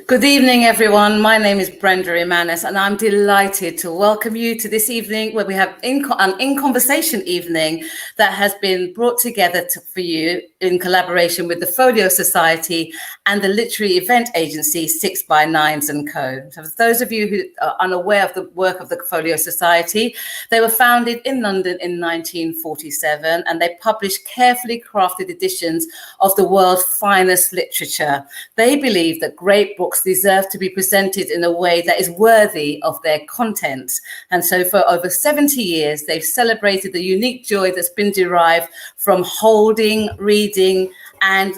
Good evening, everyone. My name is Brenda Imanis, and I'm delighted to welcome you to this evening where we have an In Conversation evening that has been brought together for you in collaboration with the Folio Society and the literary event agency 6 by Nines and Co. So for those of you who are unaware of the work of the Folio Society, they were founded in London in 1947, and they publish carefully crafted editions of the world's finest literature. They believe that great books deserve to be presented in a way that is worthy of their content. And so for over 70 years, they've celebrated the unique joy that's been derived from holding, reading, and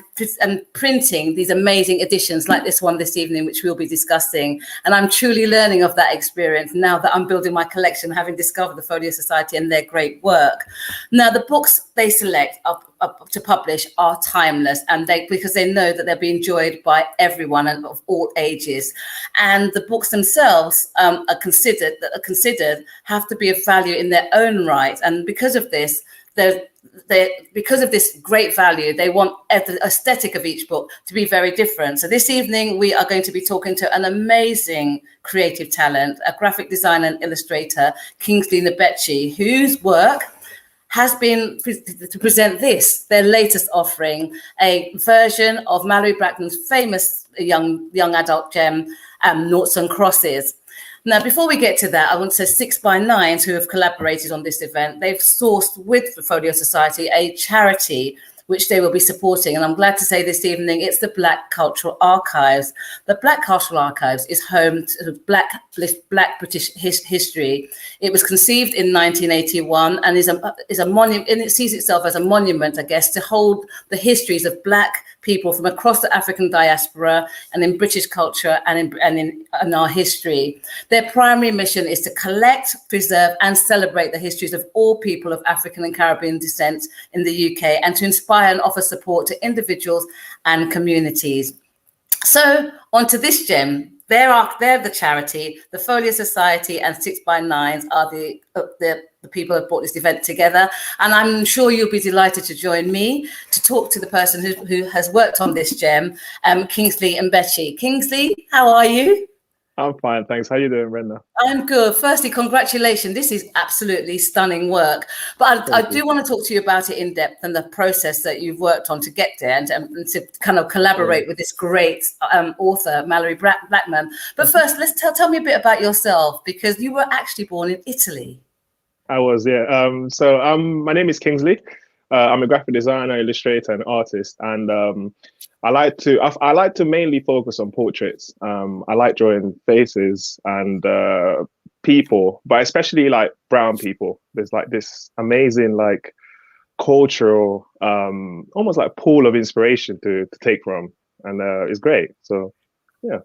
printing these amazing editions like this one this evening, which we'll be discussing. And I'm truly learning of that experience now that I'm building my collection, having discovered the Folio Society and their great work. Now, the books they select up to publish are timeless, and because they know that they'll be enjoyed by everyone and of all ages. And the books themselves are considered have to be of value in their own right. And because of this, because of this great value, they want the aesthetic of each book to be very different. So this evening, we are going to be talking to an amazing creative talent, a graphic designer and illustrator, Kingsley Nebechi, whose work has been to present their latest offering, a version of Mallory Blackman's famous young adult gem, Noughts and Crosses. Now, before we get to that, I want to say 6 by Nines, who have collaborated on this event, they've sourced with the Folio Society a charity which they will be supporting. And I'm glad to say this evening, it's the Black Cultural Archives. The Black Cultural Archives is home to Black British history. It was conceived in 1981 and is a monument, and it sees itself as a monument, I guess, to hold the histories of Black people from across the African diaspora and in British culture and in our history. Their primary mission is to collect, preserve, and celebrate the histories of all people of African and Caribbean descent in the UK, and to inspire and offer support to individuals and communities. So onto this gem. They're the charity. The Folio Society and 6 by Nines are the people who have brought this event together. And I'm sure you'll be delighted to join me to talk to the person who has worked on this gem, Kingsley Nebechi. Kingsley, how are you? I'm fine, thanks. How you doing, Brenda? I'm good. Firstly, congratulations. This is absolutely stunning work. But I do want to talk to you about it in depth and the process that you've worked on to get there and to kind of collaborate with this great author, Mallory Blackman. But first, let's tell me a bit about yourself, because you were actually born in Italy. I was, yeah. My name is Kingsley. I'm a graphic designer, illustrator, and artist, and I like to mainly focus on portraits. I like drawing faces and people, but especially like brown people. There's like this amazing like cultural, almost like pool of inspiration to take from, and it's great. So, yeah.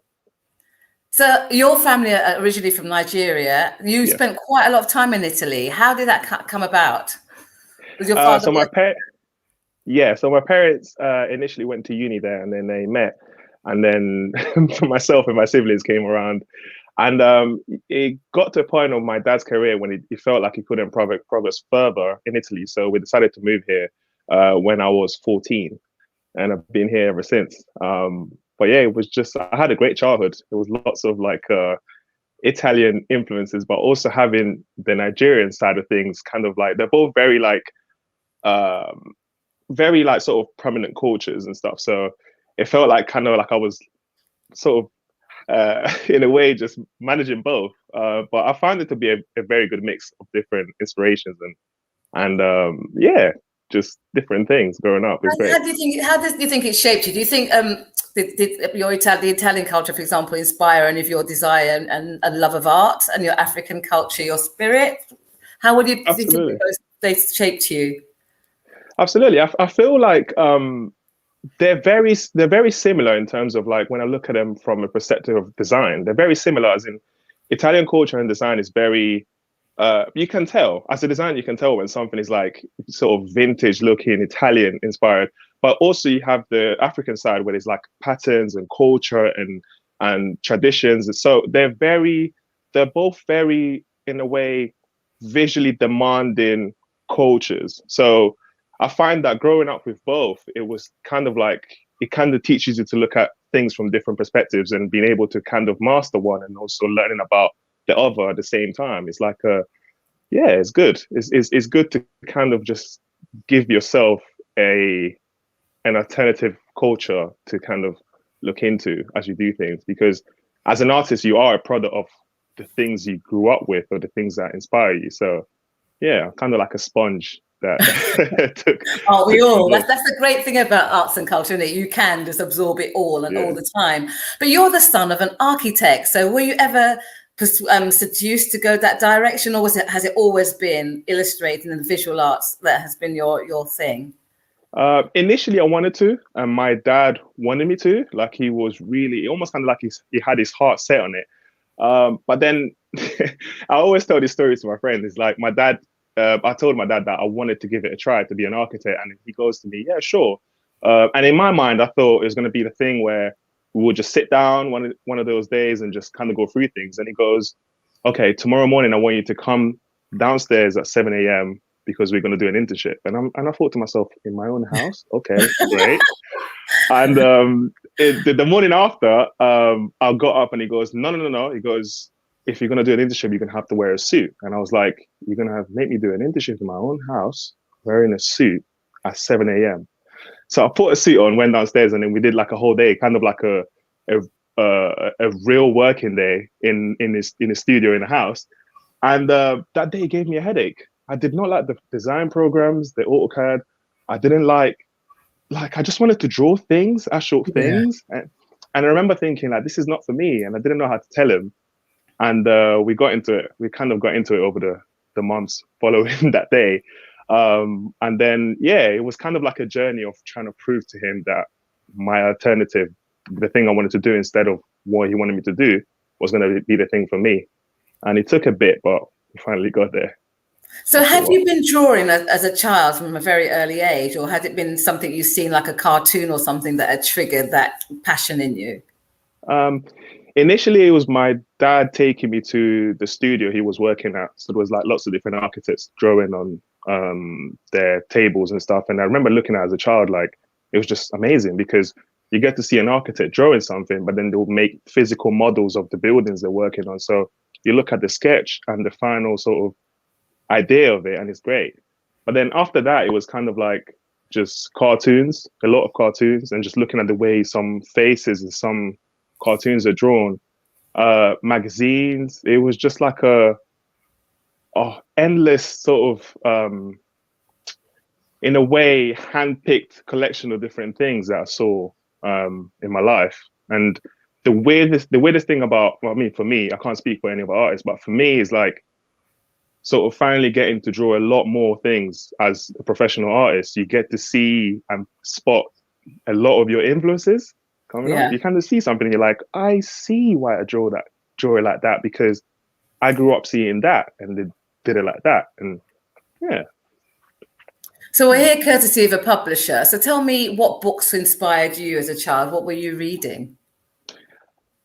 So your family are originally from Nigeria. You spent quite a lot of time in Italy. How did that come about? Was your father? So my parents initially went to uni there, and then they met, and then myself and my siblings came around, and it got to a point of my dad's career when he felt like he couldn't progress further in Italy. So we decided to move here when I was 14, and I've been here ever since. But yeah, it was just, I had a great childhood. There was lots of like Italian influences, but also having the Nigerian side of things, kind of like, they're both very like sort of prominent cultures and stuff. So it felt like kind of like I was sort of in a way just managing both. But I found it to be a very good mix of different inspirations and yeah, just different things growing up. It's great. How do you think it shaped you? Do you think the Italian culture, for example, inspire any of your desire and love of art, and your African culture, your spirit? How would you think they shaped you? Absolutely. I feel like they're very similar in terms of like when I look at them from a perspective of design. They're very similar, as in Italian culture and design is very you can tell as a designer, you can tell when something is like sort of vintage looking, Italian inspired, but also you have the African side where there's like patterns and culture and traditions. And so they're both very, in a way, visually demanding cultures. So I find that growing up with both, it was kind of like, it kind of teaches you to look at things from different perspectives and being able to kind of master one and also learning about the other at the same time. It's like it's good. It's good to kind of just give yourself an alternative culture to kind of look into as you do things, because as an artist, you are a product of the things you grew up with or the things that inspire you. So yeah, kind of like a sponge that Oh, we all. That's the great thing about arts and culture, isn't it? You can just absorb it all and all the time. But you're the son of an architect, so were you ever seduced to go that direction, or has it always been illustrating and visual arts that has been your thing? Initially, I wanted to, and my dad wanted me to. Like, he was really almost kind of like he had his heart set on it. But then I always tell this story to my friends. It's like my dad. I told my dad that I wanted to give it a try to be an architect, and he goes to me, "Yeah, sure." And in my mind, I thought it was going to be the thing where we would just sit down one of those days and just kind of go through things. And he goes, "Okay, tomorrow morning, I want you to come downstairs at 7 a.m. because we're going to do an internship." And I thought to myself, in my own house, okay, great. And the morning after, I got up and he goes, no. He goes, "If you're going to do an internship, you're going to have to wear a suit." And I was like, "You're going to make me do an internship in my own house wearing a suit at 7 a.m. So I put a suit on, went downstairs, and then we did like a whole day, kind of like a real working day in the studio in the house. And that day gave me a headache. I did not like the design programs, the AutoCAD. I didn't like I just wanted to draw things, actual things. And I remember thinking like, this is not for me. And I didn't know how to tell him. And we got into it. We kind of got into it over the months following that day. And then, it was kind of like a journey of trying to prove to him that my alternative, the thing I wanted to do instead of what he wanted me to do, was going to be the thing for me. And it took a bit, but we finally got there. So had you been drawing as a child from a very early age, or had it been something you've seen like a cartoon or something that had triggered that passion in you? Initially, it was my dad taking me to the studio he was working at. So there was like lots of different architects drawing on their tables and stuff. And I remember looking at it as a child, like it was just amazing because you get to see an architect drawing something, but then they'll make physical models of the buildings they're working on. So you look at the sketch and the final sort of idea of it, and it's great. But then after that, it was kind of like just cartoons, a lot of cartoons, and just looking at the way some faces and some cartoons are drawn. Magazines, it was just like a endless sort of in a way hand-picked collection of different things that I saw in my life. And the weirdest thing about, well, I mean, for me, I can't speak for any other artists, but for me, is like sort of finally getting to draw a lot more things as a professional artist. You get to see and spot a lot of your influences coming up. You kind of see something and you're like, I see why I draw it like that, because I grew up seeing that and they did it like that. And So we're here courtesy of a publisher. So tell me, what books inspired you as a child? What were you reading?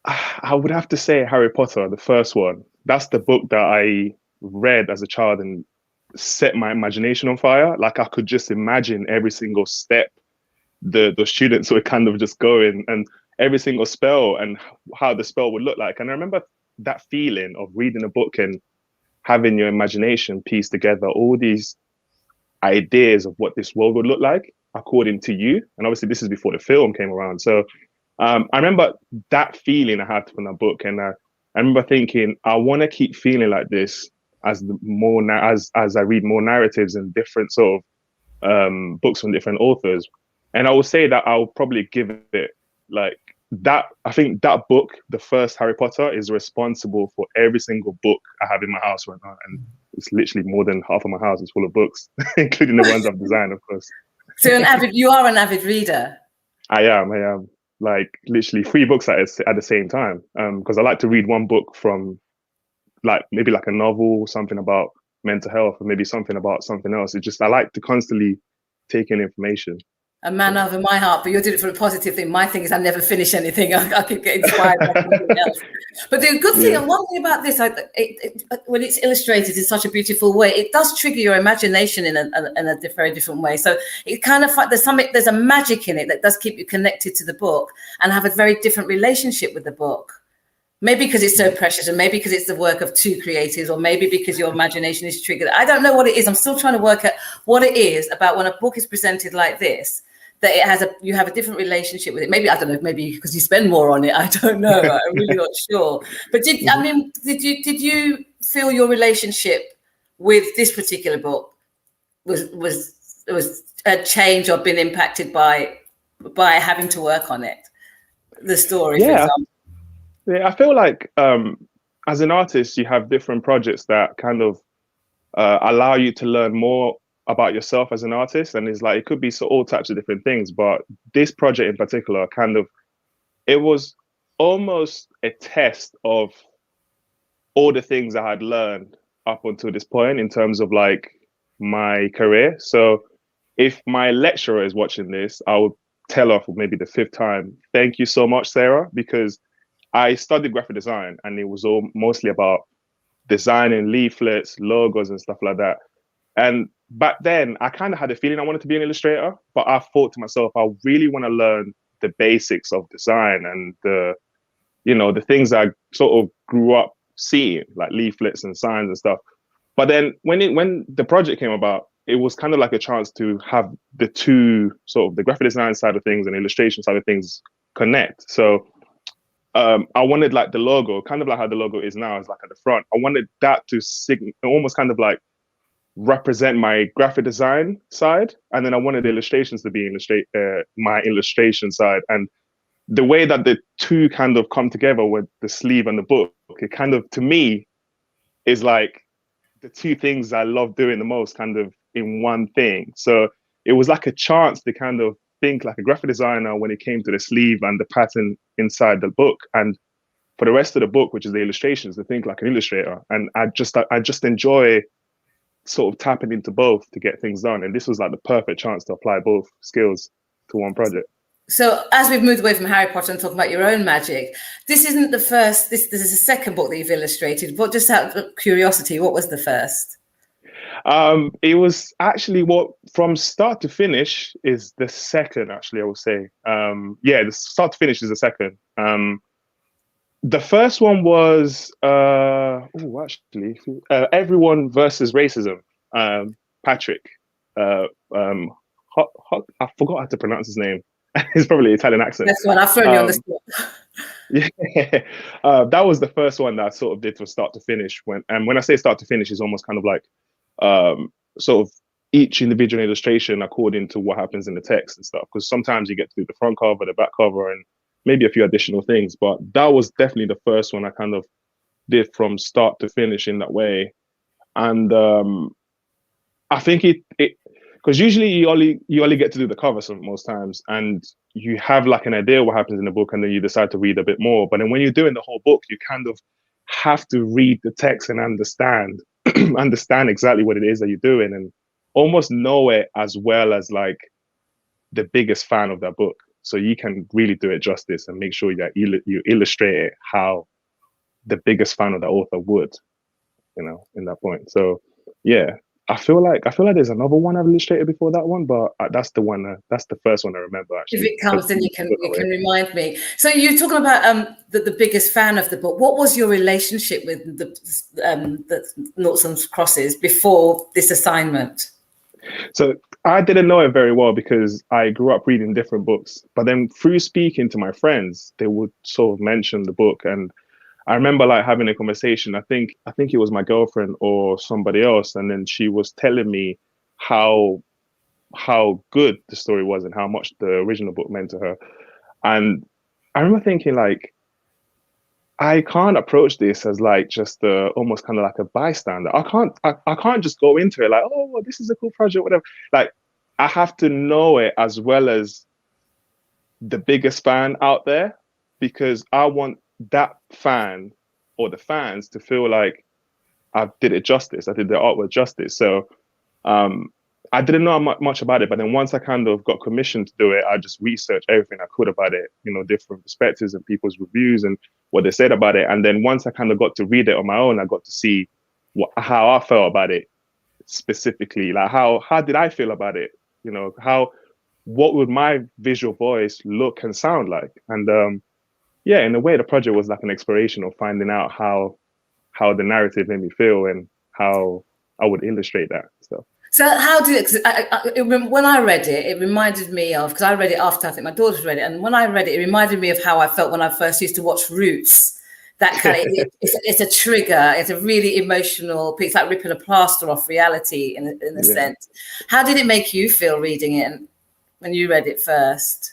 I would have to say Harry Potter, the first one. That's the book that I read as a child and set my imagination on fire. Like I could just imagine every single step the students were kind of just going, and every single spell and how the spell would look like. And I remember that feeling of reading a book and having your imagination piece together all these ideas of what this world would look like according to you. And obviously this is before the film came around. So I remember that feeling I had from that book. And I remember thinking, I want to keep feeling like this as I read more narratives and different sort of books from different authors. And I would say that I'll probably give it like that. I think that book, the first Harry Potter, is responsible for every single book I have in my house right now. And it's literally more than half of my house is full of books, including the ones I've designed, of course. So you are an avid reader. I am. Like literally 3 books at the same time. Because I like to read one book from maybe like a novel, something about mental health, or maybe something about something else. I like to constantly take in information. a man over my heart, but you're doing it for a positive thing. My thing is I never finish anything. I could get inspired by something else. But the good thing, and one thing about this, when it's illustrated in such a beautiful way, it does trigger your imagination in a very different way. So it kind of there's a magic in it that does keep you connected to the book and have a very different relationship with the book. Maybe because it's so precious, and maybe because it's the work of two creatives, or maybe because your imagination is triggered. I don't know what it is. I'm still trying to work out what it is about when a book is presented like this, that you have a different relationship with it. Maybe, I don't know, maybe because you spend more on it. I don't know. I'm really not sure. But did you feel your relationship with this particular book was a change or been impacted by having to work on it? The story, for example. Yeah, I feel like as an artist, you have different projects that kind of allow you to learn more about yourself as an artist. And it's like, it could be all types of different things. But this project in particular, it was almost a test of all the things I had learned up until this point in terms of like my career. So if my lecturer is watching this, I would tell her for maybe the 5th time, thank you so much, Sarah, because I studied graphic design, and it was all mostly about designing leaflets, logos, and stuff like that. And back then, I kind of had a feeling I wanted to be an illustrator, but I thought to myself, I really want to learn the basics of design and the things I sort of grew up seeing, like leaflets and signs and stuff. But then when the project came about, it was kind of like a chance to have the two, sort of the graphic design side of things and illustration side of things, connect. So I wanted like the logo, kind of like how the logo is now, is like at the front. I wanted that to almost kind of like represent my graphic design side, and then I wanted the illustrations to be my illustration side. And the way that the two kind of come together with the sleeve and the book, it kind of, to me, is like the two things I love doing the most, kind of in one thing. So it was like a chance to kind of think like a graphic designer when it came to the sleeve and the pattern inside the book, and for the rest of the book, which is the illustrations, to think like an illustrator. And I just enjoy sort of tapping into both to get things done, and this was like the perfect chance to apply both skills to one project. So as we've moved away from Harry Potter and talking about your own magic, this isn't the first, this is the second book that you've illustrated. But just out of curiosity, what was the first? It was actually, from start to finish is the second, actually, I would say. The start to finish is the second. The first one was Everyone versus Racism. Patrick. I forgot how to pronounce his name. It's probably an Italian accent. That's one. I've thrown you on the spot. Yeah, that was the first one that I sort of did from start to finish. When I say start to finish, it's almost kind of like sort of each individual illustration according to what happens in the text and stuff. Because sometimes you get to do the front cover, the back cover, and maybe a few additional things. But that was definitely the first one I kind of did from start to finish in that way. And I think it because usually you only get to do the cover most times, and you have like an idea what happens in the book, and then you decide to read a bit more. But then when you're doing the whole book, you kind of have to read the text and understand exactly what it is that you're doing, and almost know it as well as like the biggest fan of that book. So you can really do it justice and make sure that you illustrate it how the biggest fan of the author would, in that point. So yeah, I feel like there's another one I've illustrated before that one, but that's the one. That's the first one I remember. Actually, if it comes, then you can remind me. So you're talking about the biggest fan of the book. What was your relationship with the Noughts and Crosses before this assignment? So I didn't know it very well because I grew up reading different books. But then through speaking to my friends, they would sort of mention the book, and I remember like having a conversation. I think it was my girlfriend or somebody else, and then she was telling me how good the story was and how much the original book meant to her. And I remember thinking like, I can't approach this as like just almost kind of like a bystander. I can't just go into it like, oh, well, this is a cool project, whatever. Like, I have to know it as well as the biggest fan out there, because I want that fan or the fans to feel like I did it justice. I did the artwork justice. So I didn't know much about it, but then once I kind of got commissioned to do it, I just researched everything I could about it, different perspectives and people's reviews and what they said about it. And then once I kind of got to read it on my own, I got to see how I felt about it specifically. Like how did I feel about it? What would my visual voice look and sound like? And yeah, in a way, the project was like an exploration of finding out how the narrative made me feel and how I would illustrate that stuff. So how did it, when I read it, it reminded me of, because I read it after I think my daughter's read it, and when I read it, it reminded me of how I felt when I first used to watch Roots. That kind of, it's a trigger, it's a really emotional piece, like ripping a plaster off reality in a sense. How did it make you feel reading it when you read it first?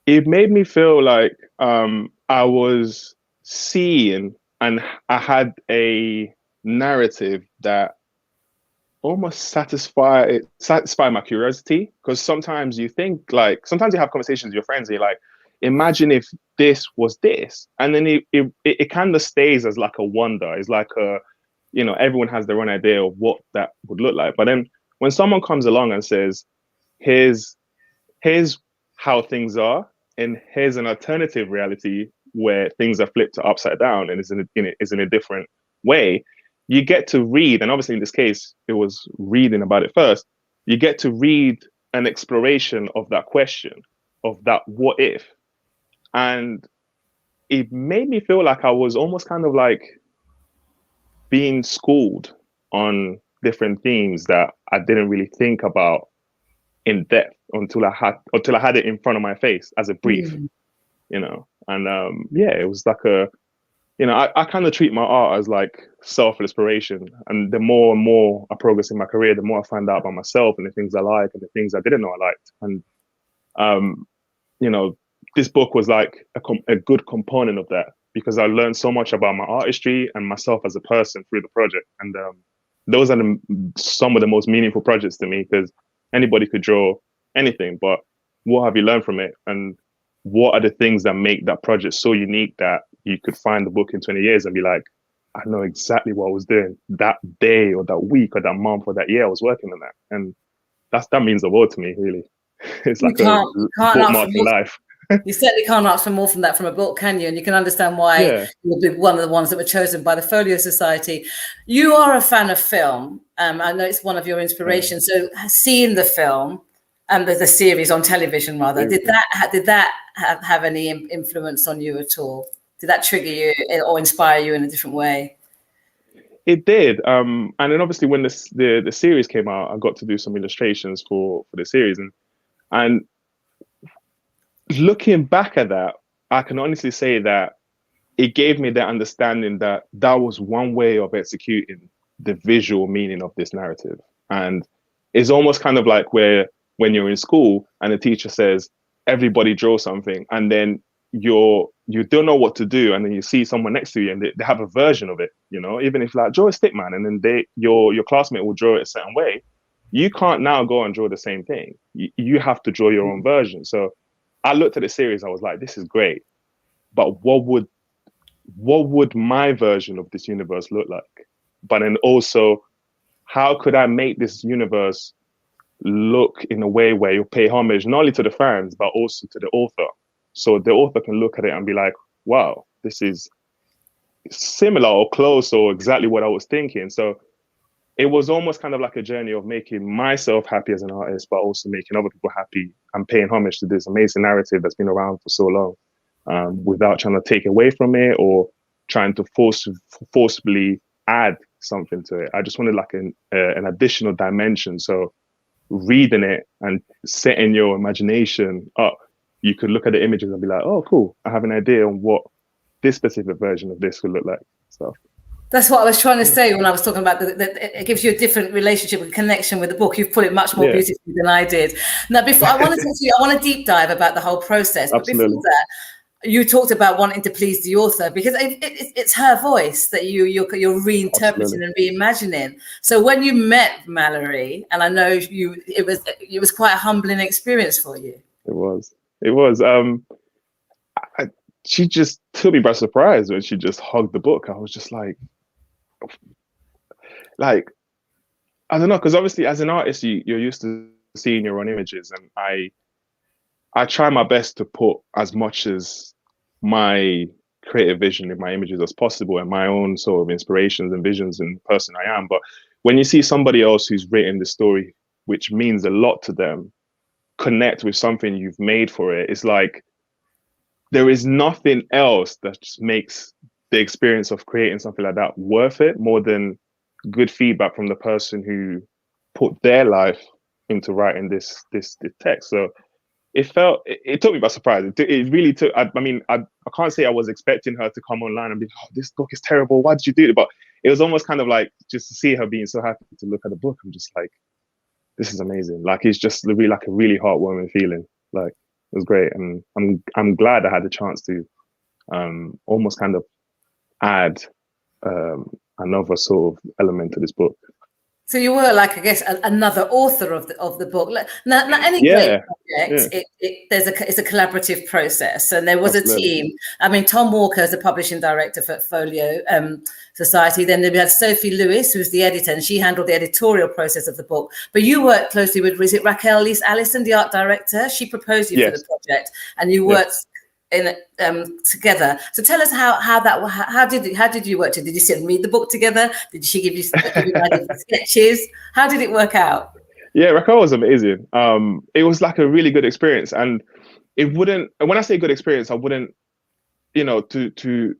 It made me feel like I was seeing, and I had a narrative that almost satisfy my curiosity, because sometimes you think, like, sometimes you have conversations with your friends and you're like, imagine if this was this, and then it kind of stays as like a wonder. It's like everyone has their own idea of what that would look like, but then when someone comes along and says, here's how things are, and here's an alternative reality where things are flipped upside down and is in a different way, you get to read, and obviously in this case, it was reading about it first, you get to read an exploration of that question, of that what if. And it made me feel like I was almost kind of like being schooled on different themes that I didn't really think about in depth until I had it in front of my face as a brief, And yeah, it was like I kind of treat my art as like self-exploration. And the more and more I progress in my career, the more I find out about myself and the things I like and the things I didn't know I liked. And, this book was like a good component of that, because I learned so much about my artistry and myself as a person through the project. And those are some of the most meaningful projects to me, because anybody could draw anything, but what have you learned from it? And what are the things that make that project so unique that you could find the book in 20 years and be like, I know exactly what I was doing that day or that week or that month or that year I was working on that. And that means the world to me, really. It's like a bookmark in life. You certainly can't ask for more from that from a book, can you? And you can understand why you'll be one of the ones that were chosen by the Folio Society. You are a fan of film. I know it's one of your inspirations. So seeing the film and the series on television, rather, did that have any influence on you at all? Did that trigger you or inspire you in a different way? It did. And then obviously when the series came out, I got to do some illustrations for the series. And looking back at that, I can honestly say that it gave me that understanding that was one way of executing the visual meaning of this narrative. And it's almost kind of like when you're in school and the teacher says, everybody draw something, and then you don't know what to do, and then you see someone next to you and they have a version of it, even if like draw a stick man, and then your classmate will draw it a certain way, you can't now go and draw the same thing. You have to draw your own version. So I looked at the series, I was like, this is great, but what would my version of this universe look like? But then also, how could I make this universe look in a way where you pay homage not only to the fans, but also to the author? So the author can look at it and be like, wow, this is similar or close or exactly what I was thinking. So it was almost kind of like a journey of making myself happy as an artist, but also making other people happy and paying homage to this amazing narrative that's been around for so long, without trying to take away from it or trying to forcibly add something to it. I just wanted like an additional dimension. So reading it and setting your imagination up, you could look at the images and be like, oh, cool, I have an idea on what this specific version of this would look like. So that's what I was trying to say when I was talking about that it gives you a different relationship and connection with the book. You've put it much more beautifully than I did. Now, before I want to deep dive about the whole process. But before that, you talked about wanting to please the author, because it's her voice that you're reinterpreting and reimagining. So when you met Mallory, and I know it was quite a humbling experience for you. It was. She just took me by surprise when she just hugged the book. I was just like I don't know, because obviously as an artist, you're used to seeing your own images, and I try my best to put as much as my creative vision in my images as possible and my own sort of inspirations and visions and person I am. But when you see somebody else who's written the story, which means a lot to them, connect with something you've made for it, it's like there is nothing else that just makes the experience of creating something like that worth it more than good feedback from the person who put their life into writing this text. So it took me by surprise. It really took. I mean, I can't say I was expecting her to come online and be, oh, this book is terrible. Why did you do it? But it was almost kind of like just to see her being so happy to look at the book. I'm just like, this is amazing. Like it's just really like a really heartwarming feeling. Like it was great, and I'm glad I had the chance to almost kind of add another sort of element to this book. So you were like, I guess, another author of the book. Now any great project, it's a collaborative process, and there was Absolutely. a team. I mean, Tom Walker is the publishing director for Folio Society. Then we had Sophie Lewis, who's the editor, and she handled the editorial process of the book. But you worked closely with, is it Raquel Lees Allison, the art director? She proposed you for the project, and you worked in together. So tell us how did you work? Did you sit and read the book together? Did she give you sketches? How did it work out? Yeah, Raquel was amazing. It was like a really good experience, and it wouldn't. When I say good experience, I wouldn't. You know, to to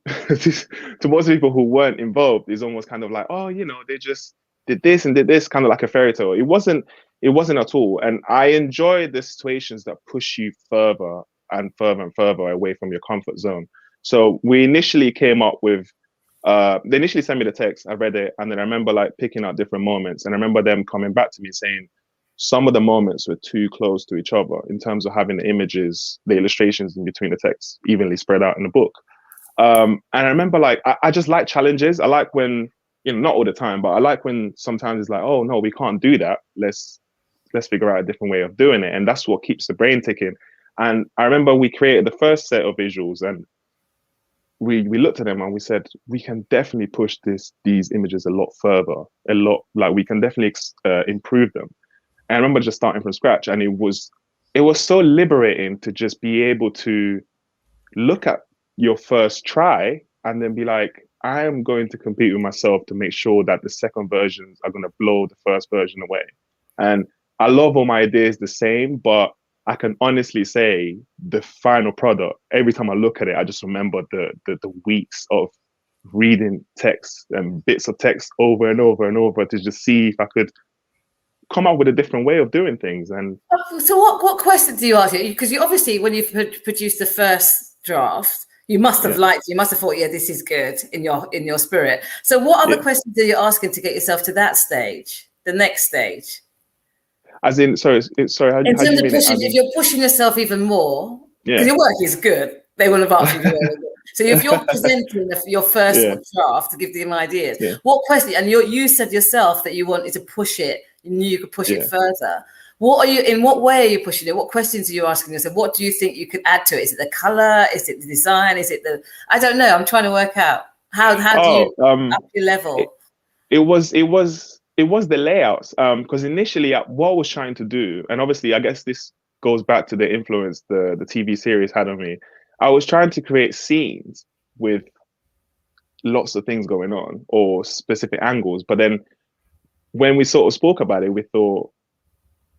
most people who weren't involved, is almost kind of like, oh, you know, they just did this and did this, kind of like a fairy tale. It wasn't. It wasn't at all. And I enjoy the situations that push you further and further and further away from your comfort zone. So we initially came up with. They initially sent me the text. I read it, and then I remember like picking out different moments, and I remember them coming back to me saying some of the moments were too close to each other in terms of having the images, the illustrations in between the text evenly spread out in the book. And I remember like I just like challenges. I like when, you know, not all the time, but I like when sometimes it's like, oh no, we can't do that. Let's figure out a different way of doing it, and that's what keeps the brain ticking. And I remember we created the first set of visuals, and we looked at them and we said we can definitely push these images a lot further, a lot, like we can definitely improve them. And I remember just starting from scratch, and it was so liberating to just be able to look at your first try and then be like, I am going to compete with myself to make sure that the second versions are going to blow the first version away. And I love all my ideas the same, but I can honestly say the final product, every time I look at it, I just remember the weeks of reading text and bits of text over and over and over to just see if I could come up with a different way of doing things. And so what questions do you ask? Because you obviously, when you produced the first draft, you must have you must have thought, yeah, this is good in your spirit. So what other questions are you asking to get yourself to that stage, the next stage? As in, sorry, In terms of pushing, if you're pushing yourself even more, because your work is good, they will have asked you. So if you're presenting your first draft to give them ideas, what question? And you said yourself that you wanted to push it. You knew you could push it further. In what way are you pushing it? What questions are you asking yourself? What do you think you could add to it? Is it the color? Is it the design? Is it I don't know. I'm trying to work out how do you up your level? It was the layouts. Because initially what I was trying to do, and obviously I guess this goes back to the influence the TV series had on me. I was trying to create scenes with lots of things going on or specific angles. But then when we sort of spoke about it, we thought,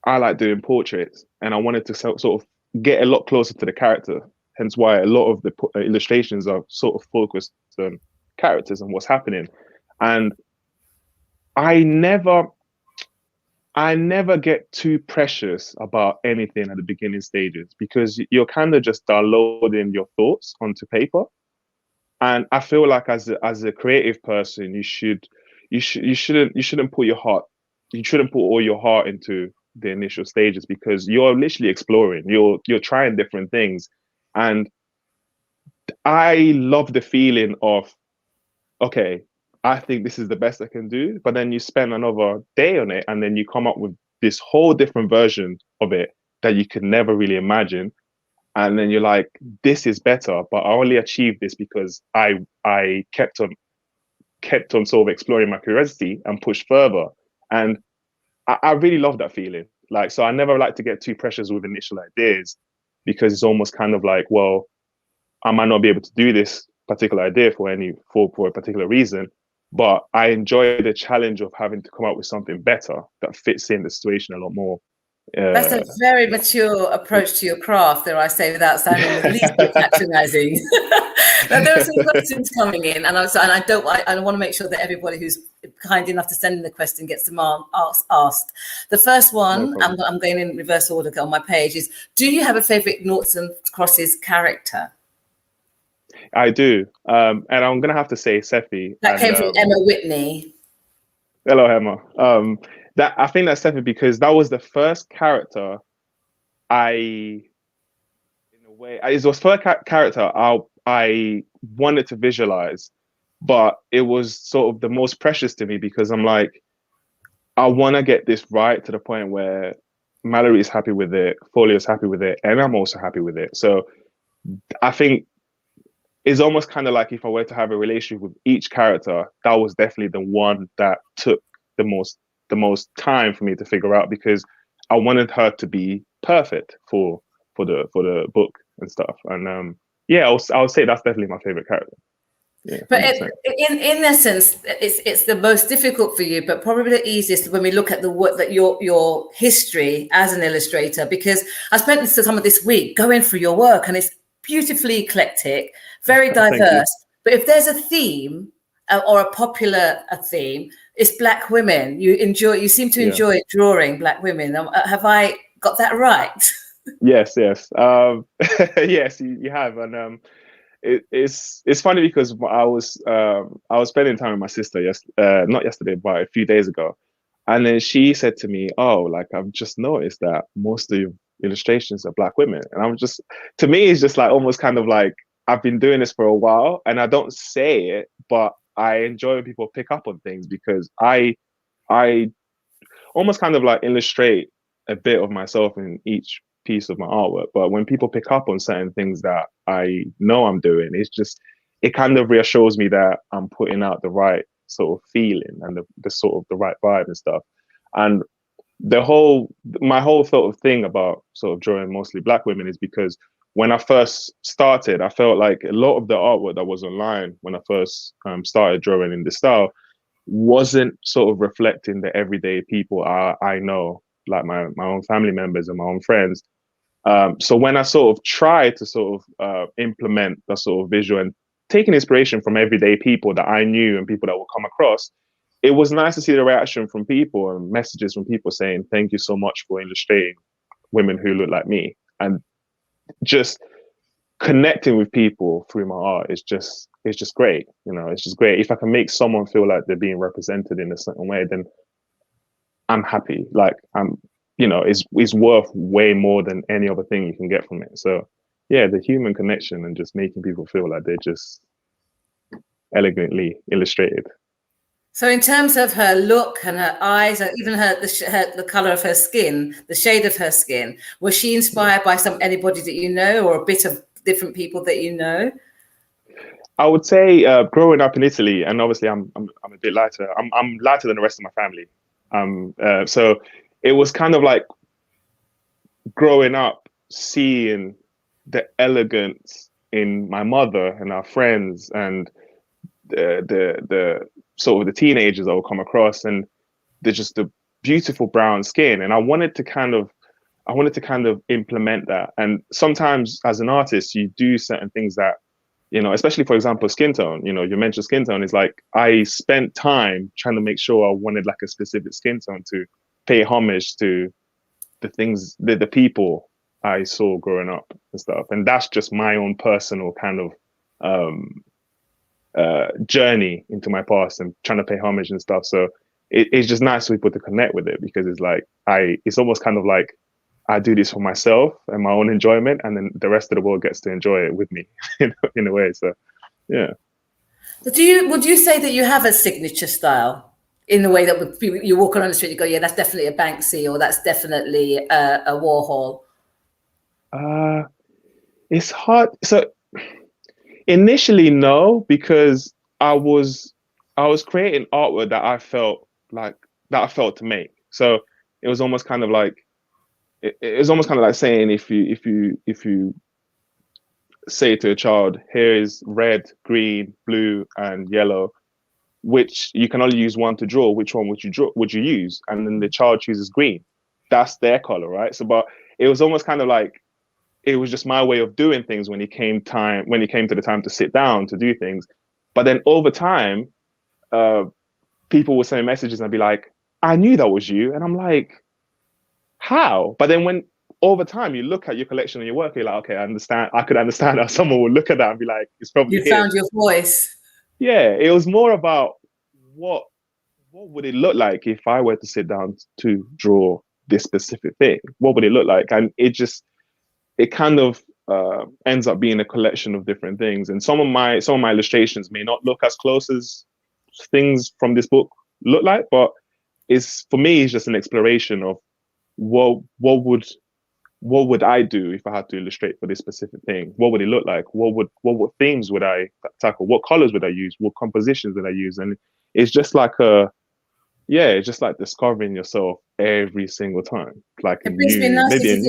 I like doing portraits, and I wanted to sort of get a lot closer to the character. Hence why a lot of the illustrations are sort of focused on characters and what's happening. And I never get too precious about anything at the beginning stages, because you're kind of just downloading your thoughts onto paper. And I feel like as a creative person, you shouldn't put all your heart into the initial stages, because you're literally exploring, you're trying different things. And I love the feeling of, okay, I think this is the best I can do, but then you spend another day on it and then you come up with this whole different version of it that you could never really imagine. And then you're like, this is better, but I only achieved this because I kept on sort of exploring my curiosity and pushed further. And I really love that feeling. Like, so I never like to get too precious with initial ideas, because it's almost kind of like, well, I might not be able to do this particular idea for a particular reason, but I enjoy the challenge of having to come up with something better that fits in the situation a lot more. That's a very mature approach to your craft, dare I say, without sounding the least bit patronising. Now, there are some questions coming in, and I want to make sure that everybody who's kind enough to send in the question gets them asked. The first one, No I'm going in reverse order on my page, is: do you have a favourite Noughts and Crosses character? I do, and I'm gonna have to say Sephi. That came from Emma Whitney. Hello, Emma. That I think that's Sephi because that was the first character in a way, it was first character I wanted to visualize, but it was sort of the most precious to me because I'm like, I want to get this right to the point where Mallory is happy with it, Folio's happy with it, and I'm also happy with it. So I think it's almost kind of like if I were to have a relationship with each character, that was definitely the one that took the most time for me to figure out, because I wanted her to be perfect for the book and stuff. And yeah, I would say that's definitely my favorite character. Yeah, but in essence, it's the most difficult for you, but probably the easiest when we look at the work that your history as an illustrator. Because I spent some of this week going through your work, and it's beautifully eclectic, very diverse. But if there's a theme or a popular theme, it's Black women. You seem to enjoy drawing Black women. Have I got that right? Yes. Yes, you have. And it's funny because I was spending time with my sister not yesterday, but a few days ago, and then she said to me, "Oh, like I've just noticed that most of your illustrations are Black women," and I'm just, to me, it's just like almost kind of like I've been doing this for a while, and I don't say it, but I enjoy when people pick up on things because I almost kind of like illustrate a bit of myself in each piece of my artwork. But when people pick up on certain things that I know I'm doing, it kind of reassures me that I'm putting out the right sort of feeling and the sort of the right vibe and stuff. And my whole sort of thing about sort of drawing mostly Black women is because when I first started, I felt like a lot of the artwork that was online when I first started drawing in this style wasn't sort of reflecting the everyday people I know, like my own family members and my own friends. So when I sort of tried to sort of implement the sort of visual and taking inspiration from everyday people that I knew and people that would come across, it was nice to see the reaction from people and messages from people saying, "Thank you so much for illustrating women who look like me." And just connecting with people through my art is just great. It's just great. If I can make someone feel like they're being represented in a certain way, then I'm happy. Like it's worth way more than any other thing you can get from it. So yeah, the human connection and just making people feel like they're just elegantly illustrated. So in terms of her look and her eyes, and even the color of her skin, the shade of her skin, was she inspired by anybody that you know, or a bit of different people that you know? I would say growing up in Italy, and obviously I'm a bit lighter. I'm lighter than the rest of my family. So it was kind of like growing up seeing the elegance in my mother and our friends and the sort of the teenagers I would come across, and the beautiful brown skin. And I wanted to kind of implement that. And sometimes as an artist, you do certain things that, especially for example, skin tone, you mentioned skin tone, is like, I spent time trying to make sure I wanted like a specific skin tone to pay homage to the things, the people I saw growing up and stuff. And that's just my own personal kind of journey into my past and trying to pay homage and stuff. So it's just nice for people to connect with it, because it's like it's almost kind of like I do this for myself and my own enjoyment, and then the rest of the world gets to enjoy it with me in a way. So yeah. Would you say that you have a signature style, in the way that you walk around the street, you go, yeah, that's definitely a Banksy, or that's definitely a Warhol? It's hard. So initially, no, because I was creating artwork that I felt to make. So it was almost kind of like it was almost kind of like saying if you say to a child, here is red, green, blue, and yellow, which you can only use one to draw, which one would you use? And then the child chooses green. That's their color, right? So but it was almost kind of like it was just my way of doing things when it came to the time to sit down to do things. But then over time, people would send messages and I'd be like, I knew that was you. And I'm like, how? But then when over time you look at your collection and your work, you're like, okay, I could understand how someone would look at that and be like, it's probably You him. found your voice. Yeah, it was more about what would it look like if I were to sit down to draw this specific thing? What would it look like? And it kind of ends up being a collection of different things. And some of my illustrations may not look as close as things from this book look like, but for me it's just an exploration of what would I do if I had to illustrate for this specific thing? What would it look like? What themes would I tackle? What colors would I use? What compositions would I use? And it's just like it's just like discovering yourself every single time. Like it brings me maybe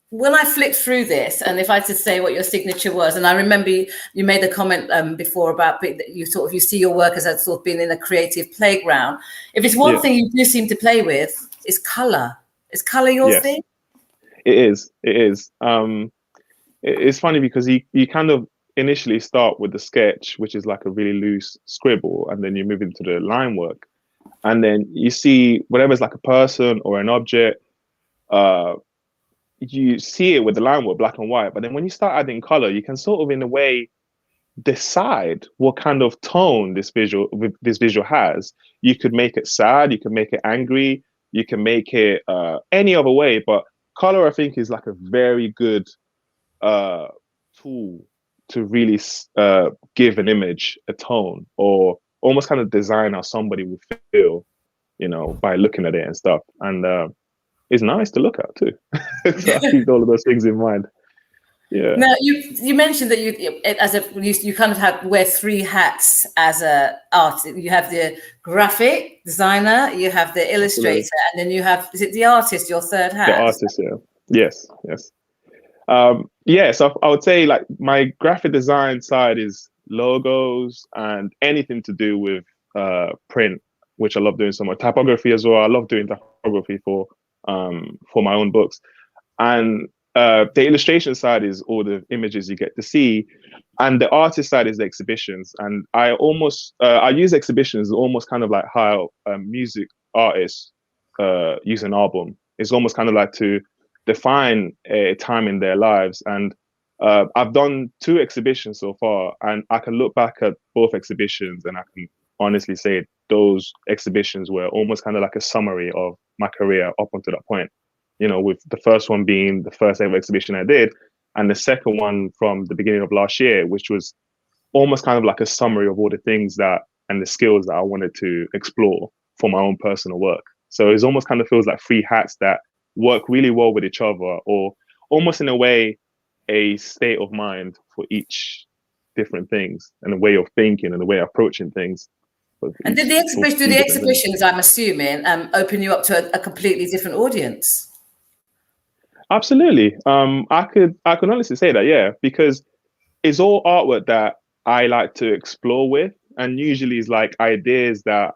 when I flick through this, and if I had to say what your signature was, and I remember you made a comment before about you see your work as a sort of being in a creative playground. If it's one thing you do seem to play with, is color. Is color your thing? It is. It's funny because you kind of initially start with the sketch, which is like a really loose scribble, and then you move into the line work, and then you see whatever's like a person or an object. You see it with the line work, black and white, but then when you start adding color, you can sort of in a way decide what kind of tone this visual has. You could make it sad, you can make it angry, you can make it any other way, but color I think is like a very good tool to really give an image a tone, or almost kind of design how somebody would feel, by looking at it and stuff. And it's nice to look at too. So I keep all of those things in mind. Yeah. Now you mentioned that you kind of wear three hats as a artist. You have the graphic designer, you have the illustrator, and then you have, is it the artist, your third hat? The artist, yeah. Yes. So I would say like my graphic design side is logos and anything to do with print, which I love doing so much. Typography as well. I love doing typography for my own books. And the illustration side is all the images you get to see, and the artist side is the exhibitions. And I use exhibitions almost kind of like how music artists use an album. It's almost kind of like to define a time in their lives. And I've done 2 exhibitions so far, and I can look back at both exhibitions and I can honestly say those exhibitions were almost kind of like a summary of my career up until that point. With the first one being the first ever exhibition I did, and the second one from the beginning of last year, which was almost kind of like a summary of all the things and the skills that I wanted to explore for my own personal work. So it almost kind of feels like 3 hats that work really well with each other, or almost in a way, a state of mind for each different things, and a way of thinking and a way of approaching things. And did the exhibitions, I'm assuming, open you up to a completely different audience? Absolutely. I could honestly say that, yeah, because it's all artwork that I like to explore with, and usually it's like ideas that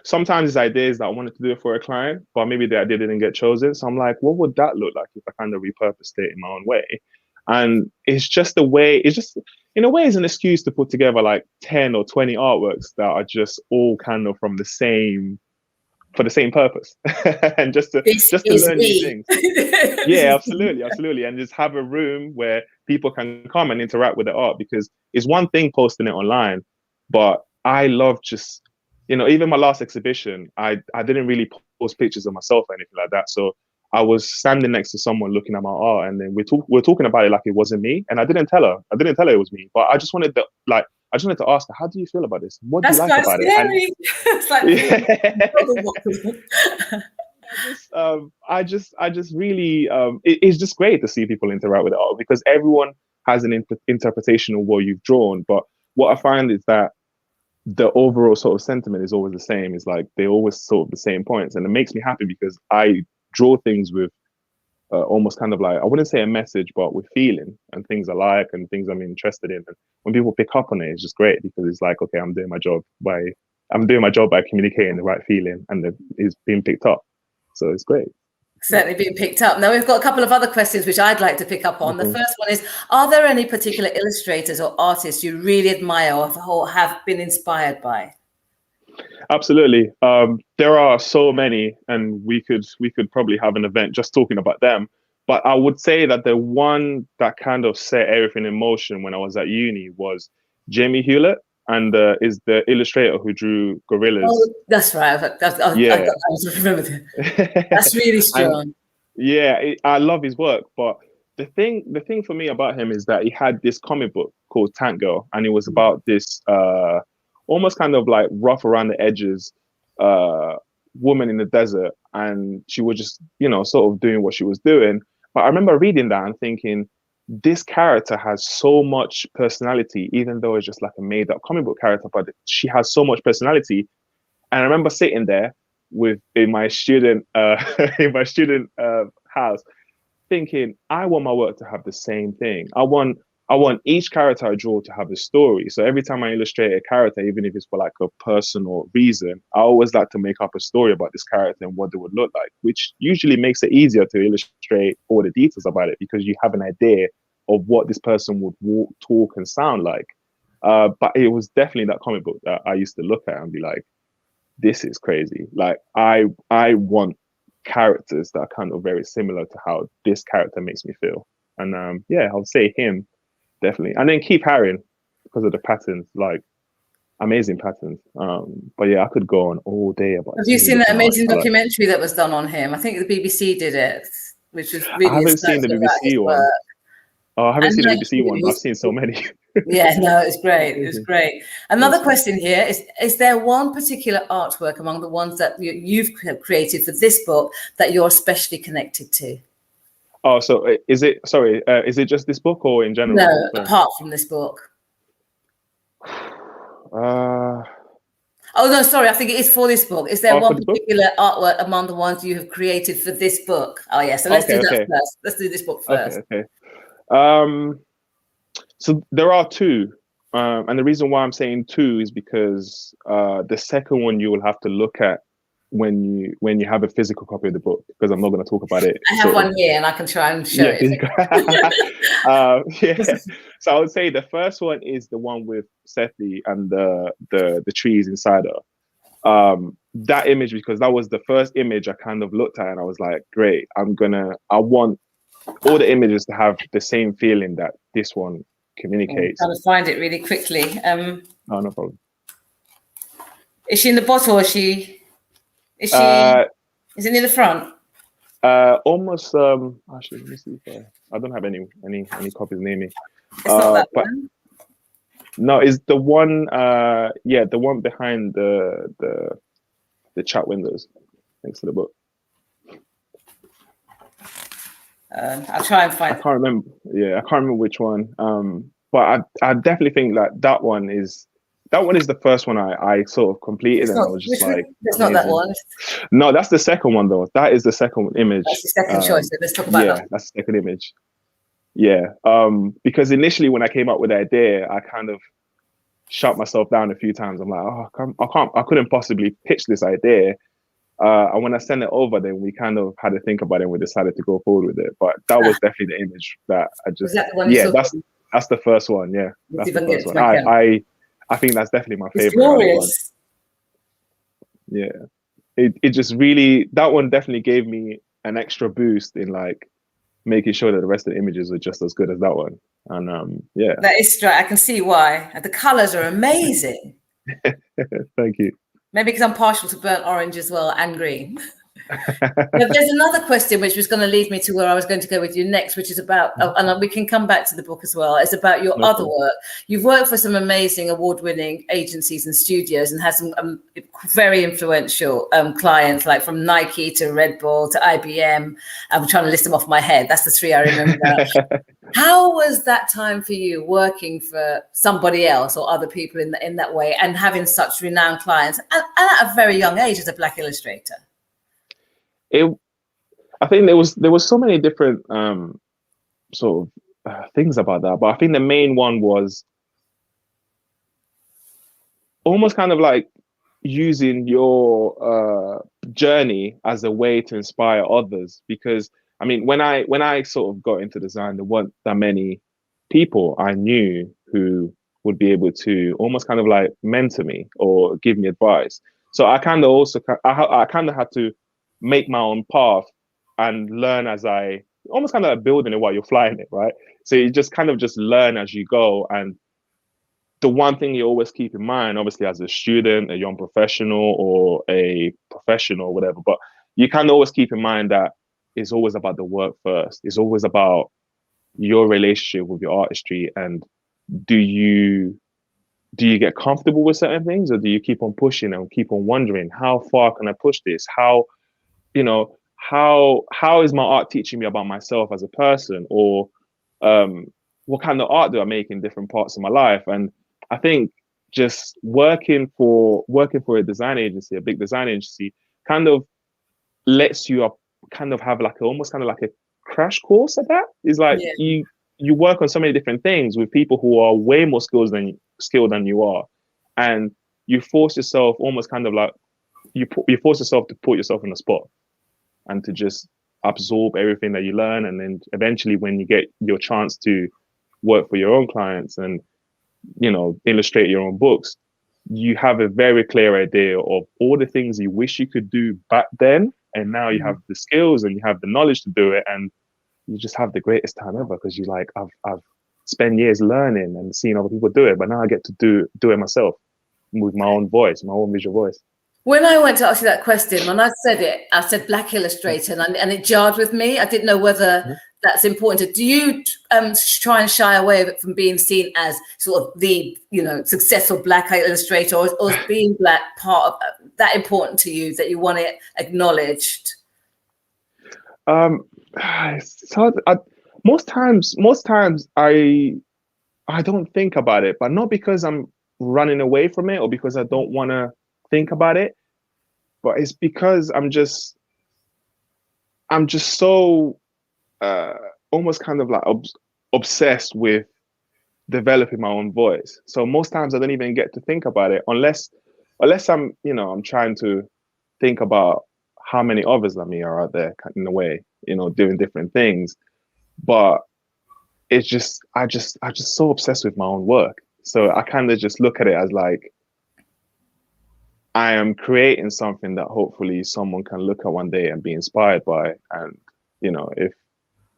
sometimes it's ideas that I wanted to do it for a client, but maybe the idea didn't get chosen. So I'm like, what would that look like if I kind of repurposed it in my own way? And it's just in a way, it's an excuse to put together like 10 or 20 artworks that are just all kind of for the same purpose, and just to learn new things. Yeah, absolutely. And just have a room where people can come and interact with the art, because it's one thing posting it online, but I love just, even my last exhibition, I didn't really post pictures of myself or anything like that. So I was standing next to someone looking at my art, and then we're talking about it like it wasn't me. And I didn't tell her it was me, but I just wanted to ask her, how do you feel about this? What do you like about it? And, it's like, I just really, it's just great to see people interact with the art, because everyone has an interpretation of what you've drawn. But what I find is that the overall sort of sentiment is always the same. It's like they always sort of the same points, and it makes me happy because I draw things with almost kind of like, I wouldn't say a message, but with feeling and things I like and things I'm interested in. And when people pick up on it, it's just great because it's like, okay, I'm doing my job by communicating the right feeling, and it's being picked up. So it's great. Certainly being picked up. Now we've got a couple of other questions which I'd like to pick up on. The first one is, are there any particular illustrators or artists you really admire or have been inspired by? Absolutely. There are so many, and we could probably have an event just talking about them. But I would say that the one that kind of set everything in motion when I was at uni was Jamie Hewlett, and is the illustrator who drew Gorillas. Oh, that's right. I remember that. That's really strong. I love his work. But the thing for me about him is that he had this comic book called Tank Girl, and it was about this almost kind of like rough around the edges woman in the desert, and she was just, sort of doing what she was doing. But I remember reading that and thinking, this character has so much personality, even though it's just like a made up comic book character, but she has so much personality. And I remember sitting there in my student house thinking, I want my work to have the same thing. I want each character I draw to have a story. So every time I illustrate a character, even if it's for like a personal reason, I always like to make up a story about this character and what they would look like, which usually makes it easier to illustrate all the details about it because you have an idea of what this person would walk, talk, and sound like. But it was definitely that comic book that I used to look at and be like, this is crazy. Like I want characters that are kind of very similar to how this character makes me feel. And I would say him. Definitely. And then keep Haring because of the patterns, like amazing patterns. But yeah, I could go on all day about. Have you seen that amazing documentary that was done on him? I think the BBC did it, which was really. I haven't seen the BBC one. Oh, I haven't seen the BBC one. I've seen so many. Yeah, no, it's great. It was great. Another question here is there one particular artwork among the ones that you've created for this book that you're especially connected to? Oh, so is it just this book or in general? No, apart from this book. Oh no, sorry, I think it is for this book. Is there one particular artwork among the ones you have created for this book? Oh yeah, so let's do that first. Let's do this book first. Okay. So there are two. And the reason why I'm saying two is because the second one you will have to look at when you have a physical copy of the book, because I'm not going to talk about it. I have one here and I can try and show it. So I would say the first one is the one with Sethi and the trees inside her. That image, because that was the first image I kind of looked at and I was like, great, I want all the images to have the same feeling that this one communicates. I'm trying to find it really quickly. Oh, no problem. Is she in the bottle or is she? Is it near the front? Almost. Actually, let me see if I don't have any copies near me. It's not that one. No, it's the one. The one behind the chat windows next to the book. I'll try and find. I can't remember. Yeah, I can't remember which one. But I definitely think that one is the first one I sort of completed, and I was just like, it's not that one. No, that's the second one though. That is the second image. That's the second choice. So let's talk about that. Yeah, that's the second image. Yeah. Because initially when I came up with the idea, I kind of shut myself down a few times. I'm like, I couldn't possibly pitch this idea. And when I sent it over, then we kind of had to think about it and we decided to go forward with it. But that was definitely the image that I just. Was that the one that's the first one. Yeah, that's the first one. I think that's definitely my favorite. It's glorious. Yeah, it just really, that one definitely gave me an extra boost in like making sure that the rest of the images were just as good as that one. And that is straight. I can see why. The colors are amazing. Thank you. Maybe because I'm partial to burnt orange as well and green. Now, there's another question which was going to lead me to where I was going to go with you next, which is about, and we can come back to the book as well. It's about your other work. You've worked for some amazing award-winning agencies and studios and had some very influential clients, like from Nike to Red Bull to IBM. I'm trying to list them off my head. That's the three I remember. How was that time for you working for somebody else or other people in that way and having such renowned clients and at a very young age as a Black illustrator? I think there was so many different sort of things about that, but I think the main one was almost kind of like using your journey as a way to inspire others. Because I mean, when I sort of got into design, there weren't that many people I knew who would be able to almost kind of like mentor me or give me advice. So I kind of also I kind of had to make my own path and learn as I almost kind of like building it while you're flying it, right? So you just kind of just learn as you go. And the one thing you always keep in mind, obviously as a student, a young professional or a professional or whatever, but you kind of always keep in mind that it's always about the work first. It's always about your relationship with your artistry, and do you get comfortable with certain things, or do you keep on pushing and keep on wondering, how far can I push this? How is my art teaching me about myself as a person, or what kind of art do I make in different parts of my life? And I think just working for a design agency, a big design agency, kind of lets you up, kind of have like almost kind of like a crash course at that. It's like you work on so many different things with people who are way more skilled than you are, and you force yourself almost kind of like you force yourself to put yourself in a spot and to just absorb everything that you learn. And then eventually when you get your chance to work for your own clients and, illustrate your own books, you have a very clear idea of all the things you wish you could do back then. And now you have the skills and you have the knowledge to do it. And you just have the greatest time ever, because you like, I've spent years learning and seeing other people do it, but now I get to do it myself with my own voice, my own visual voice. When I went to ask you that question, when I said Black illustrator, and it jarred with me. I didn't know whether that's important. Do you try and shy away from being seen as sort of the successful Black illustrator, or is being Black part of that important to you that you want it acknowledged? It's hard. Most times I don't think about it, but not because I'm running away from it or because I don't want to think about it, but it's because I'm just so almost kind of like obsessed with developing my own voice. So most times I don't even get to think about it unless I'm I'm trying to think about how many others like me are out there in a way, doing different things. But it's just I just so obsessed with my own work. So I kind of just look at it as like, I am creating something that hopefully someone can look at one day and be inspired by. And,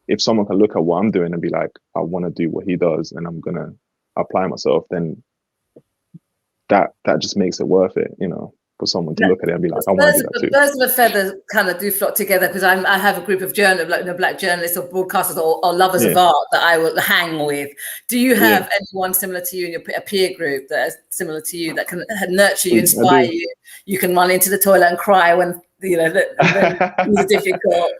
if someone can look at what I'm doing and be like, I want to do what he does and I'm going to apply myself, then that just makes it worth it, for someone to look at it and be like, I want to do that too. Birds of a feather kind of do flock together, because I have a group of Black journalists or broadcasters or lovers of art that I will hang with. Do you have anyone similar to you in a peer group that is similar to you that can nurture you, inspire you? You can run into the toilet and cry when it's difficult.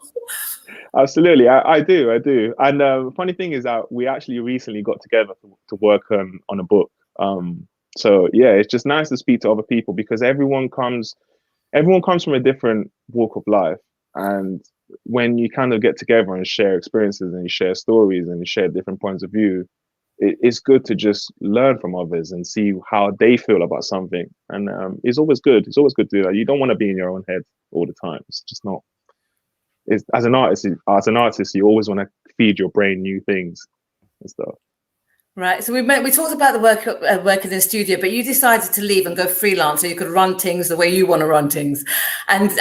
Absolutely, I do. And funny thing is that we actually recently got together to work on a book. So yeah, it's just nice to speak to other people, because everyone comes from a different walk of life. And when you kind of get together and share experiences and you share stories and you share different points of view, it's good to just learn from others and see how they feel about something. And it's always good. It's always good to do that. You don't want to be in your own head all the time. It's just not. As an artist, you always want to feed your brain new things and stuff. Right. So we talked about the working in the studio, but you decided to leave and go freelance so you could run things the way you want to run things. And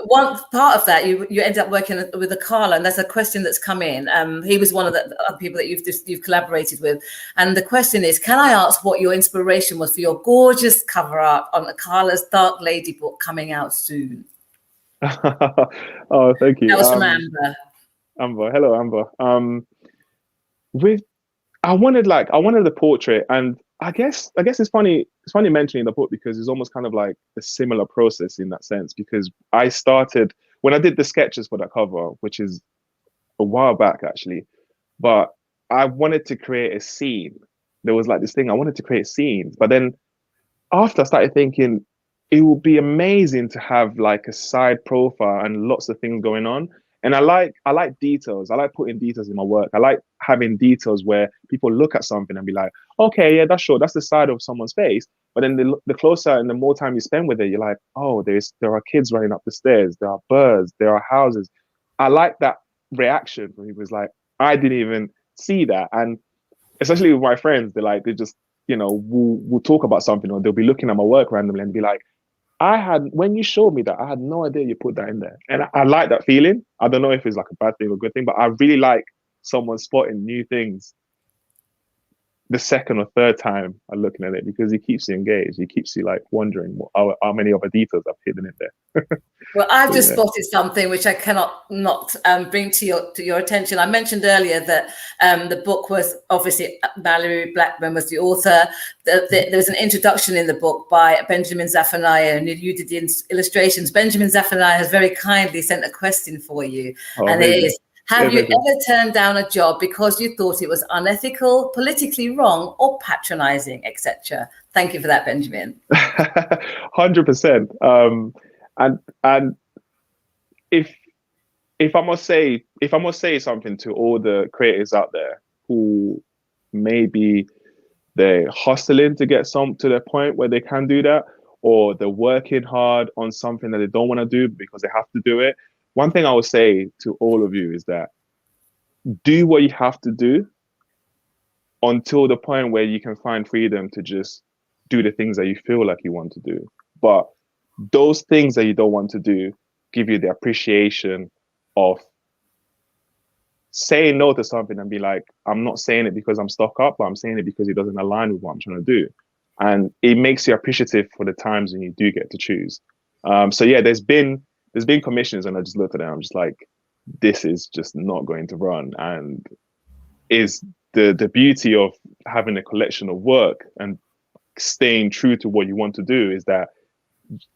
one part of that, you ended up working with a Carla, and that's a question that's come in. He was one of the other people that you've collaborated with. And the question is, can I ask what your inspiration was for your gorgeous cover art on Carla's Dark Lady book coming out soon? Oh, thank That you. was from Amber. Amber. Hello, Amber. With I wanted the portrait, and I guess it's funny mentioning the book because it's almost kind of like a similar process in that sense, because I started when I did the sketches for that cover, which is a while back actually, but I wanted to create a scene. There was like this thing I wanted to create scenes, but then after I started thinking it would be amazing to have like a side profile and lots of things going on. And I like details. I like putting details in my work. I like having details where people look at something and be like, okay, yeah, that's sure. That's the side of someone's face. But then the closer and the more time you spend with it, you're like, oh, there are kids running up the stairs. There are birds. There are houses. I like that reaction when he was like, I didn't even see that. And especially with my friends, they just, we'll talk about something, or they'll be looking at my work randomly and be like, when you showed me that, I had no idea you put that in there. And I like that feeling. I don't know if it's like a bad thing or good thing, but I really like someone spotting new things the second or third time I'm looking at it, because it keeps you engaged. It keeps you like wondering how many other details I've hidden in there. Well, I've So just yeah. spotted something which I cannot not bring to your attention. I mentioned earlier that the book was obviously Valerie Blackburn was the author. There was an introduction in the book by Benjamin Zephaniah, and you did the illustrations. Benjamin Zephaniah has very kindly sent a question for you, Oh, and it amazing. is: Have you Amazing. ever turned down a job because you thought it was unethical, politically wrong, or patronizing, etc.? Thank you for that, Benjamin. 100%. And if if I must say something to all the creators out there who maybe they're hustling to get some to the point where they can do that, or they're working hard on something that they don't want to do because they have to do it. One thing I would say to all of you is that do what you have to do until the point where you can find freedom to just do the things that you feel like you want to do. But those things that you don't want to do give you the appreciation of saying no to something and be like, I'm not saying it because I'm stuck up, but I'm saying it because it doesn't align with what I'm trying to do. And it makes you appreciative for the times when you do get to choose. So yeah, there's been commissions, and I just looked at it, I'm just like, this is just not going to run. And is the beauty of having a collection of work and staying true to what you want to do is that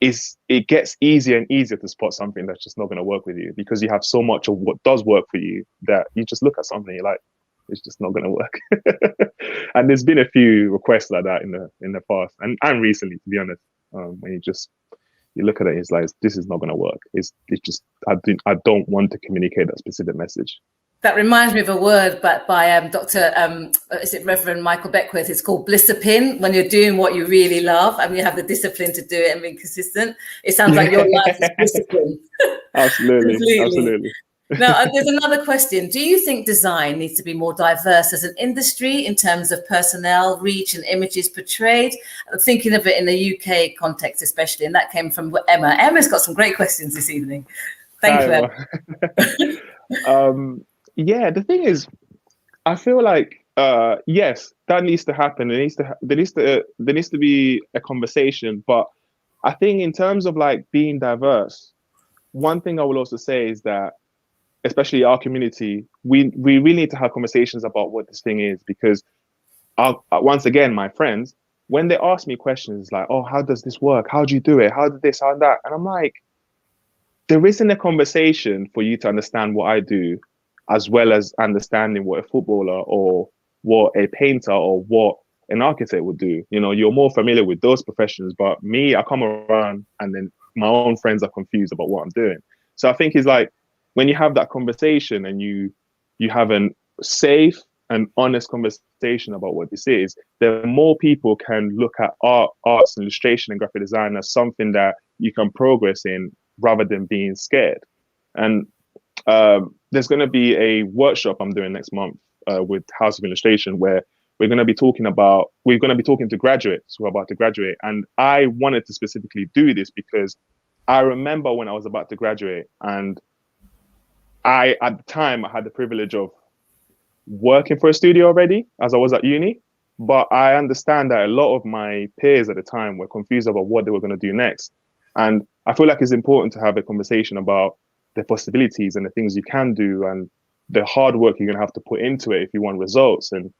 it gets easier and easier to spot something that's just not going to work with you, because you have so much of what does work for you that you just look at something, you're like, it's just not going to work. And there's been a few requests like that in the past, and recently, to be honest, when you look at it, it's like, this is not going to work. It's just I don't want to communicate that specific message. That reminds me of a word by Dr. Is it Reverend Michael Beckwith? It's called blissapin. When you're doing what you really love and you have the discipline to do it and being consistent, it sounds like your life is Yeah. blissapin. Absolutely, Completely. absolutely. Now, there's another question. Do you think design needs to be more diverse as an industry in terms of personnel, reach, and images portrayed? I'm thinking of it in the UK context, especially, and that came from Emma. Emma's got some great questions this evening. Thank Hi, you, Emma. yeah, the thing is, I feel like yes, that needs to happen. There needs to be a conversation. But I think in terms of like being diverse, one thing I will also say is that, especially our community, we really need to have conversations about what this thing is, because once again, my friends, when they ask me questions like, oh, how does this work? How do you do it? How did this? How did that? And I'm like, there isn't a conversation for you to understand what I do, as well as understanding what a footballer or what a painter or what an architect would do. You're more familiar with those professions, but me, I come around and then my own friends are confused about what I'm doing. So I think it's like, when you have that conversation and you have a safe and honest conversation about what this is, then more people can look at arts and illustration and graphic design as something that you can progress in, rather than being scared. And there's going to be a workshop I'm doing next month with House of Illustration, where we're going to be talking to graduates who are about to graduate. And I wanted to specifically do this because I remember when I was about to graduate, and at the time, I had the privilege of working for a studio already as I was at uni. But I understand that a lot of my peers at the time were confused about what they were going to do next. And I feel like it's important to have a conversation about the possibilities and the things you can do and the hard work you're going to have to put into it if you want results. And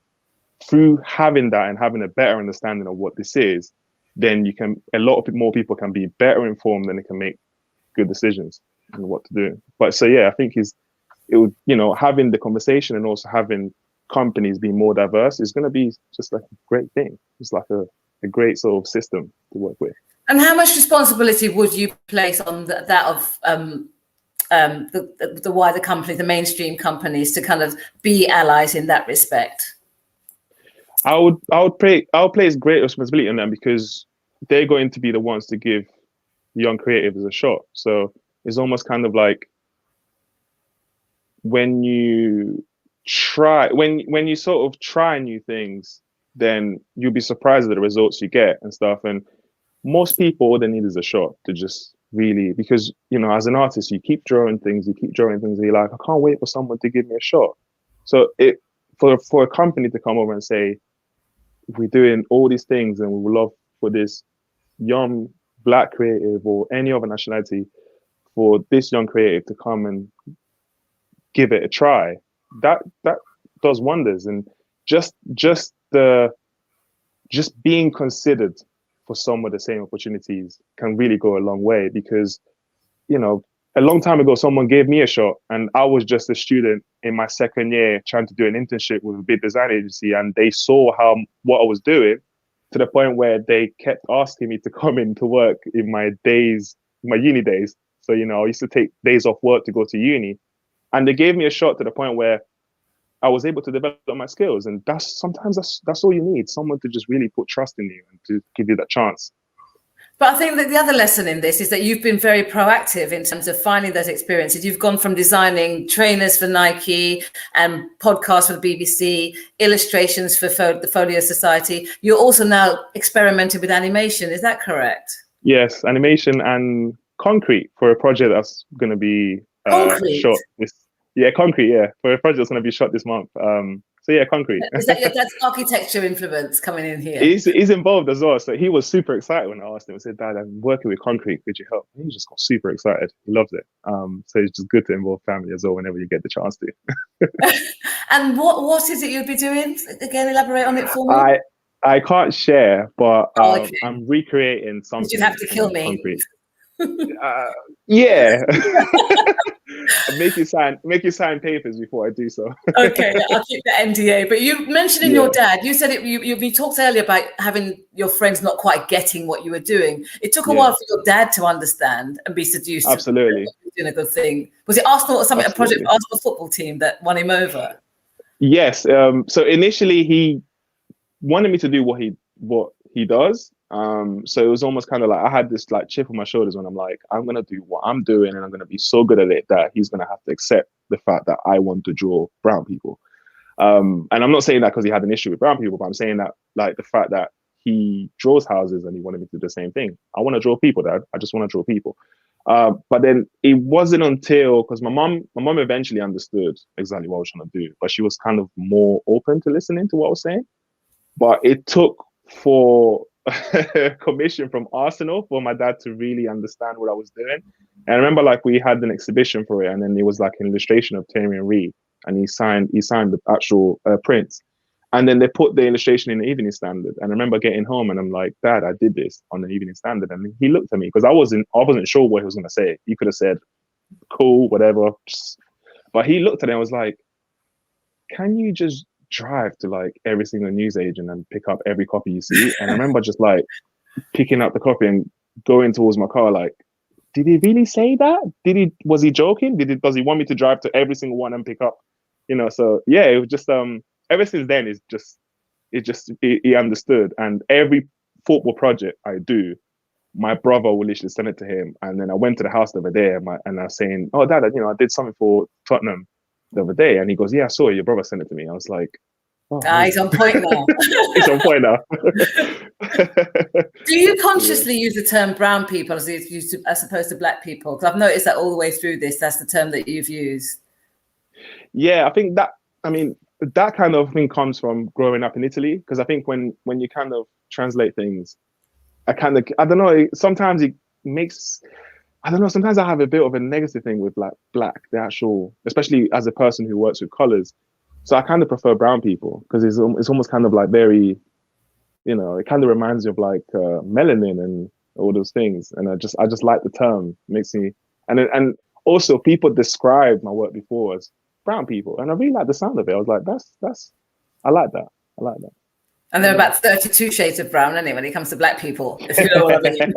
through having that and having a better understanding of what this is, then a lot of more people can be better informed and they can make good decisions on what to do. But so, yeah, I think having the conversation and also having companies be more diverse is going to be just like a great thing. It's like a great sort of system to work with. And how much responsibility would you place on that of the wider company, the mainstream companies, to kind of be allies in that respect? I'll place great responsibility on them because they're going to be the ones to give young creatives a shot. So it's almost kind of like when you sort of try new things, then you'll be surprised at the results you get and stuff. And most people, all they need is a shot to just really, because, as an artist, you keep drawing things, and you're like, I can't wait for someone to give me a shot. So for a company to come over and say, we're doing all these things and we would love for this young Black creative or any other nationality, for this young creative to come and give it a try, that does wonders. And just being considered for some of the same opportunities can really go a long way. Because a long time ago someone gave me a shot and I was just a student in my second year trying to do an internship with a big design agency, and they saw what I was doing, to the point where they kept asking me to come in to work in my uni days. So I used to take days off work to go to uni, and they gave me a shot to the point where I was able to develop my skills. And that's all you need, someone to just really put trust in you and to give you that chance. But I think that the other lesson in this is that you've been very proactive in terms of finding those experiences. You've gone from designing trainers for Nike and podcasts for the BBC, illustrations for the Folio Society. You're also now experimenting with animation. Is that correct? Yes, animation and concrete for a project that's going to be shot concrete, for a project that's going to be shot this month. So yeah, concrete. That's architecture influence coming in here. He's involved as well. So he was super excited when I asked him. I said, Dad, I'm working with concrete. Could you help? And he just got super excited. He loves it. So it's just good to involve family as well whenever you get the chance to. And what is it you'll be doing? Again, elaborate on it for me. I can't share, but okay. I'm recreating something. You'd have to kill me. Concrete. Yeah. make you sign papers before I do so. Okay, I'll keep the NDA. But you mentioned your dad, you said you talked earlier about having your friends not quite getting what you were doing. It took a while for your dad to understand and be seduced. Absolutely. Doing a good thing. Was it Arsenal or something? Absolutely. A project for Arsenal football team that won him over? Yes. So initially he wanted me to do what he does. So it was almost kind of like I had this like chip on my shoulders when I'm like, I'm gonna do what I'm doing and I'm gonna be so good at it that he's gonna have to accept the fact that I want to draw brown people. And I'm not saying that because he had an issue with brown people, but I'm saying that like the fact that he draws houses and he wanted me to do the same thing. I want to draw people, Dad. I just want to draw people. But then it wasn't until, because my mom eventually understood exactly what I was trying to do, but she was kind of more open to listening to what I was saying. But it took for commission from Arsenal for my dad to really understand what I was doing. And I remember like we had an exhibition for it, and then it was like an illustration of Terry and Reed, and he signed the actual prints. And then they put the illustration in the Evening Standard. And I remember getting home and I'm like, Dad, I did this on the Evening Standard. And he looked at me because I wasn't sure what he was going to say. He could have said, cool, whatever. But he looked at it and was like, can you just drive to like every single newsagent and pick up every copy you see? And I remember just like picking up the copy and going towards my car like, did he really say that? Was he joking? Does he want me to drive to every single one and pick up? So yeah, it was just ever since then, he understood. And every football project I do, my brother will literally send it to him. And then I went to the house the other day and I was saying, oh, Dad, I did something for Tottenham the other day. And he goes, yeah, I saw it. Your brother sent it to me. I was like, oh, he's on point now. He's on point now. Do you consciously use the term brown people as opposed to black people? Because I've noticed that all the way through this, that's the term that you've used. Yeah, I think that kind of thing comes from growing up in Italy, because I think when you kind of translate things, I don't know, sometimes it makes, I don't know. Sometimes I have a bit of a negative thing with like black, the actual, especially as a person who works with colors. So I kind of prefer brown people because it's almost kind of like very, it kind of reminds me of like melanin and all those things. And I just like the term. It makes me and also people described my work before as brown people, and I really like the sound of it. I was like, that's I like that. I like that. And there are about 32 shades of brown, anyway, when it comes to black people, if you know what I mean.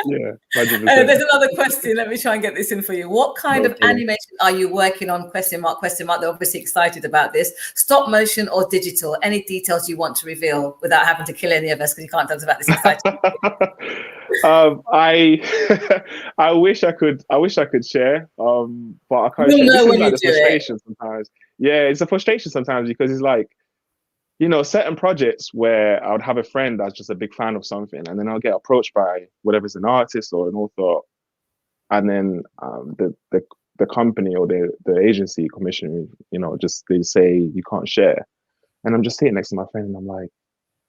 Yeah, 100%. There's another question. Let me try and get this in for you. What kind of problem. animation are you working on? Question mark, question mark. They're obviously excited about this. Stop motion or digital? Any details you want to reveal without having to kill any of us because you can't tell us about this exciting. I I wish I could share, but I can't You'll share. This know is when like you the do it. frustration sometimes. Yeah, it's a frustration sometimes because it's like, certain projects where I would have a friend that's just a big fan of something, and then I'll get approached by whatever it's an artist or an author, and then the company or the agency commission, just they say you can't share, and I'm just sitting next to my friend, and I'm like,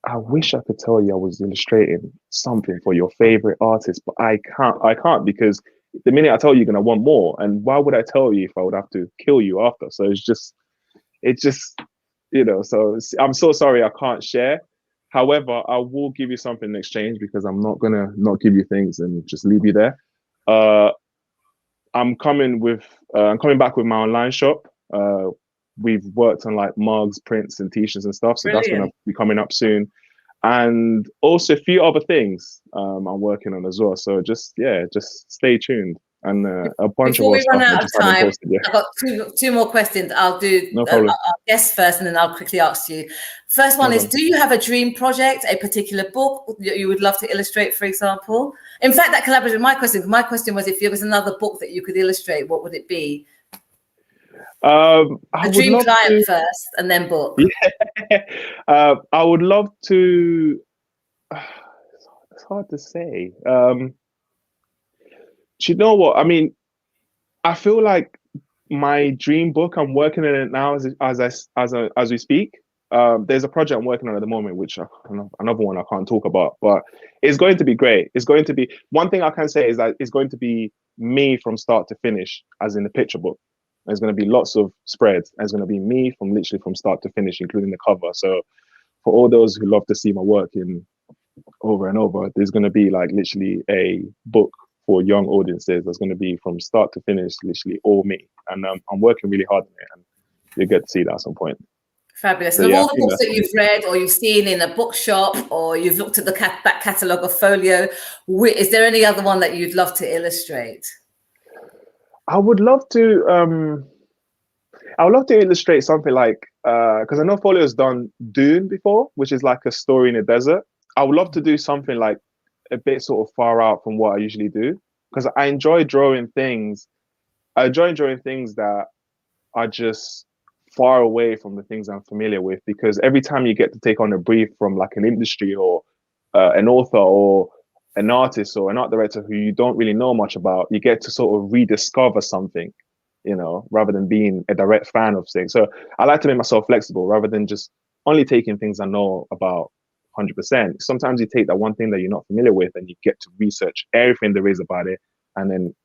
I wish I could tell you I was illustrating something for your favorite artist, but I can't. I can't because the minute I tell you, you're gonna want more, and why would I tell you if I would have to kill you after? So it's just so I'm so sorry I can't share. However, I will give you something in exchange because I'm not gonna not give you things and just leave you there. Uh, I'm coming back with my online shop. We've worked on like mugs, prints, and t-shirts and stuff, so that's gonna Brilliant. be coming up soon. And also a few other things I'm working on as well. So just stay tuned. And a bunch of Before other we run stuff I out of just haven't time, posted yet. I've got two more questions. I'll do No problem. I'll guess first, and then I'll quickly ask you. First No one is: problem. do you have a dream project, a particular book that you would love to illustrate, for example? In fact, that collaborated with my question. My question was: if there was another book that you could illustrate, what would it be? I A would dream love client to. first, and then book. Yeah. I would love to. It's hard to say. Do you know what? I mean, I feel like my dream book. I'm working on it now as we speak. There's a project I'm working on at the moment, which another one I can't talk about, but it's going to be great. It's going to be one thing I can say is that it's going to be me from start to finish, as in the picture book. There's going to be lots of spreads. There's going to be me from literally from start to finish, including the cover. So for all those who love to see my work in over and over, there's going to be like literally a book for young audiences that's going to be from start to finish, literally all me. And I'm working really hard on it, and you'll get to see that at some point. Fabulous. So And of yeah, I all the think books that's that you've read or you've seen in a bookshop or you've looked at the back catalogue of folio, is there any other one that you'd love to illustrate? I would love to. I would love to illustrate something like because I know Folio's done Dune before, which is like a story in a desert. I would love to do something like a bit sort of far out from what I usually do because I enjoy drawing things. I enjoy drawing things that are just far away from the things I'm familiar with because every time you get to take on a brief from like an industry or an author or an artist or an art director who you don't really know much about, you get to sort of rediscover something, rather than being a direct fan of things. So I like to make myself flexible rather than just only taking things I know about 100%. Sometimes you take that one thing that you're not familiar with and you get to research everything there is about it and then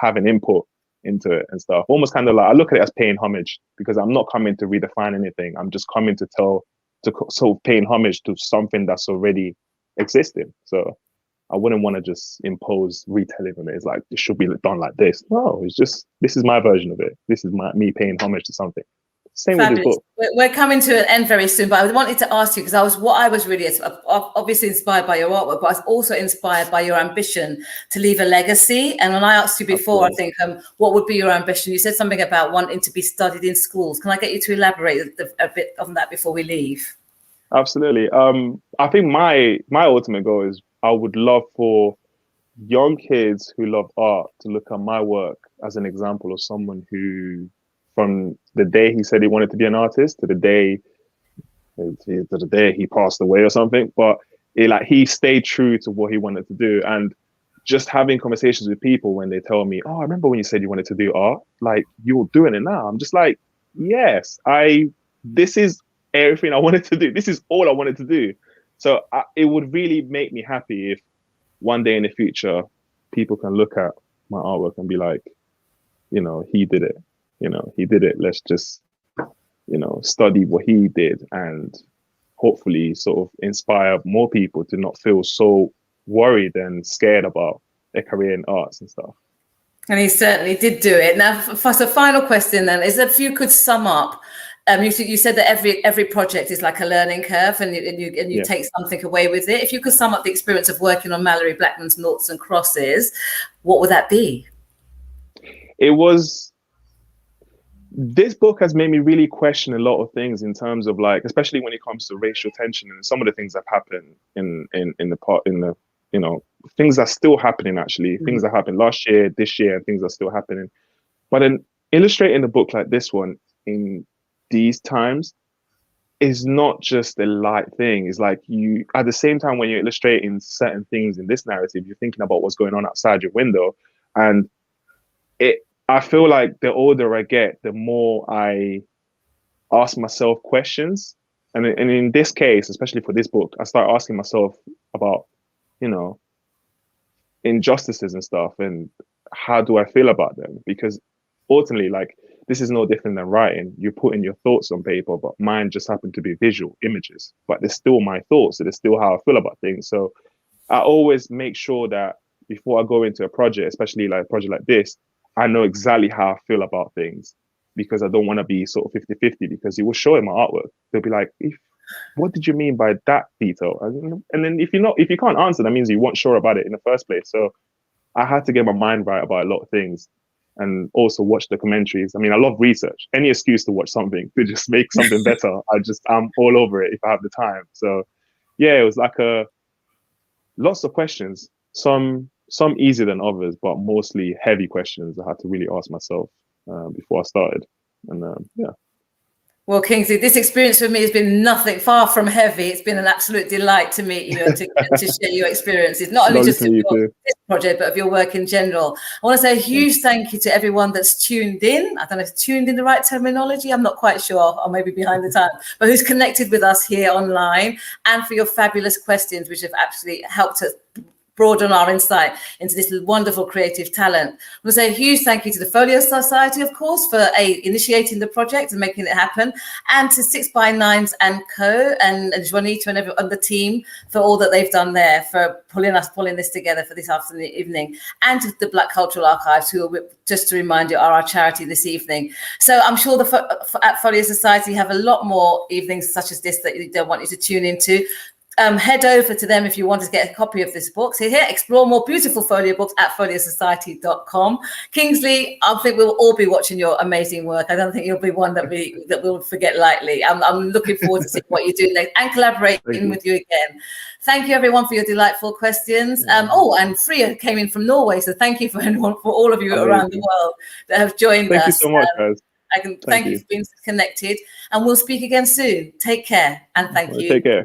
have an input into it and stuff. Almost kind of like I look at it as paying homage because I'm not coming to redefine anything. I'm just coming to sort of paying homage to something that's already existing. So I wouldn't want to just impose retelling on it. It's like it should be done like this. No, it's just this is my version of it. This is me paying homage to something. Same with this Fabulous. book. We're coming to an end very soon, but I wanted to ask you because I was really obviously inspired by your artwork, but I was also inspired by your ambition to leave a legacy. And when I asked you before, I think, what would be your ambition? You said something about wanting to be studied in schools. Can I get you to elaborate a bit on that before we leave? Absolutely. I think my ultimate goal is I would love for young kids who love art to look at my work as an example of someone who, from the day he said he wanted to be an artist to the day he passed away or something, but he stayed true to what he wanted to do. And just having conversations with people when they tell me, "Oh, I remember when you said you wanted to do art, like you're doing it now." I'm just like, "Yes, this is everything I wanted to do. This is all I wanted to do." So it would really make me happy if one day in the future people can look at my artwork and be like, you know, he did it. You know, he did it. Let's just, you know, study what he did and hopefully sort of inspire more people to not feel so worried and scared about their career in arts and stuff. And he certainly did do it. Now, for the final question then, is if you could sum up, you said that every project is like a learning curve, and you take something away with it. If you could sum up the experience of working on Mallory Blackman's Noughts and Crosses, what would that be? This book has made me really question a lot of things in terms of like, especially when it comes to racial tension and some of the things that happen in the you know, things are still happening actually. Things that happened last year, this year, and things are still happening. But in illustrating a book like this one in these times is not just a light thing. It's like you, at the same time, when you're illustrating certain things in this narrative, you're thinking about what's going on outside your window. And I feel like the older I get, the more I ask myself questions. And in this case, especially for this book, I start asking myself about, you know, injustices and stuff, and how do I feel about them? Because ultimately, like, this is no different than writing. You're putting your thoughts on paper, but mine just happen to be visual images, but they're still my thoughts. They're still how I feel about things. So I always make sure that before I go into a project, especially like a project like this, I know exactly how I feel about things, because I don't want to be sort of 50-50, because it will show in my artwork. They'll be like, what did you mean by that detail? And then if you can't answer, that means you weren't sure about it in the first place. So I had to get my mind right about a lot of things, and also watch the commentaries. I mean, I love research. Any excuse to watch something to just make something better, I'm all over it if I have the time. So yeah, it was like lots of questions, some easier than others, but mostly heavy questions I had to really ask myself before I started. And yeah. Well, Kingsley, this experience for me has been nothing far from heavy. It's been an absolute delight to meet you and to share your experiences, not only just of this project, but of your work in general. I want to say a huge thank you to everyone that's tuned in. I don't know if tuned in the right terminology. I'm not quite sure, or maybe behind the time, but who's connected with us here online, and for your fabulous questions, which have absolutely helped us broaden our insight into this wonderful creative talent. I want to say a huge thank you to the Folio Society, of course, for initiating the project and making it happen, and to 6x9s and Co. and Juanita and everyone on the team for all that they've done there, for pulling this together for this afternoon, evening, and to the Black Cultural Archives, who, just to remind you, are our charity this evening. So I'm sure at Folio Society have a lot more evenings such as this that they want you to tune into. Head over to them if you want to get a copy of this book. So here, explore more beautiful folio books at foliosociety.com. Kingsley, I think we'll all be watching your amazing work. I don't think you'll be one that we'll forget lightly. I'm looking forward to seeing what you do next and collaborating with you again. Thank you, everyone, for your delightful questions. And Freya came in from Norway, so thank you for all of you around the world that have joined us. Thank you so much, guys. Thank you for being connected, and we'll speak again soon. Take care, and thank you. Take care.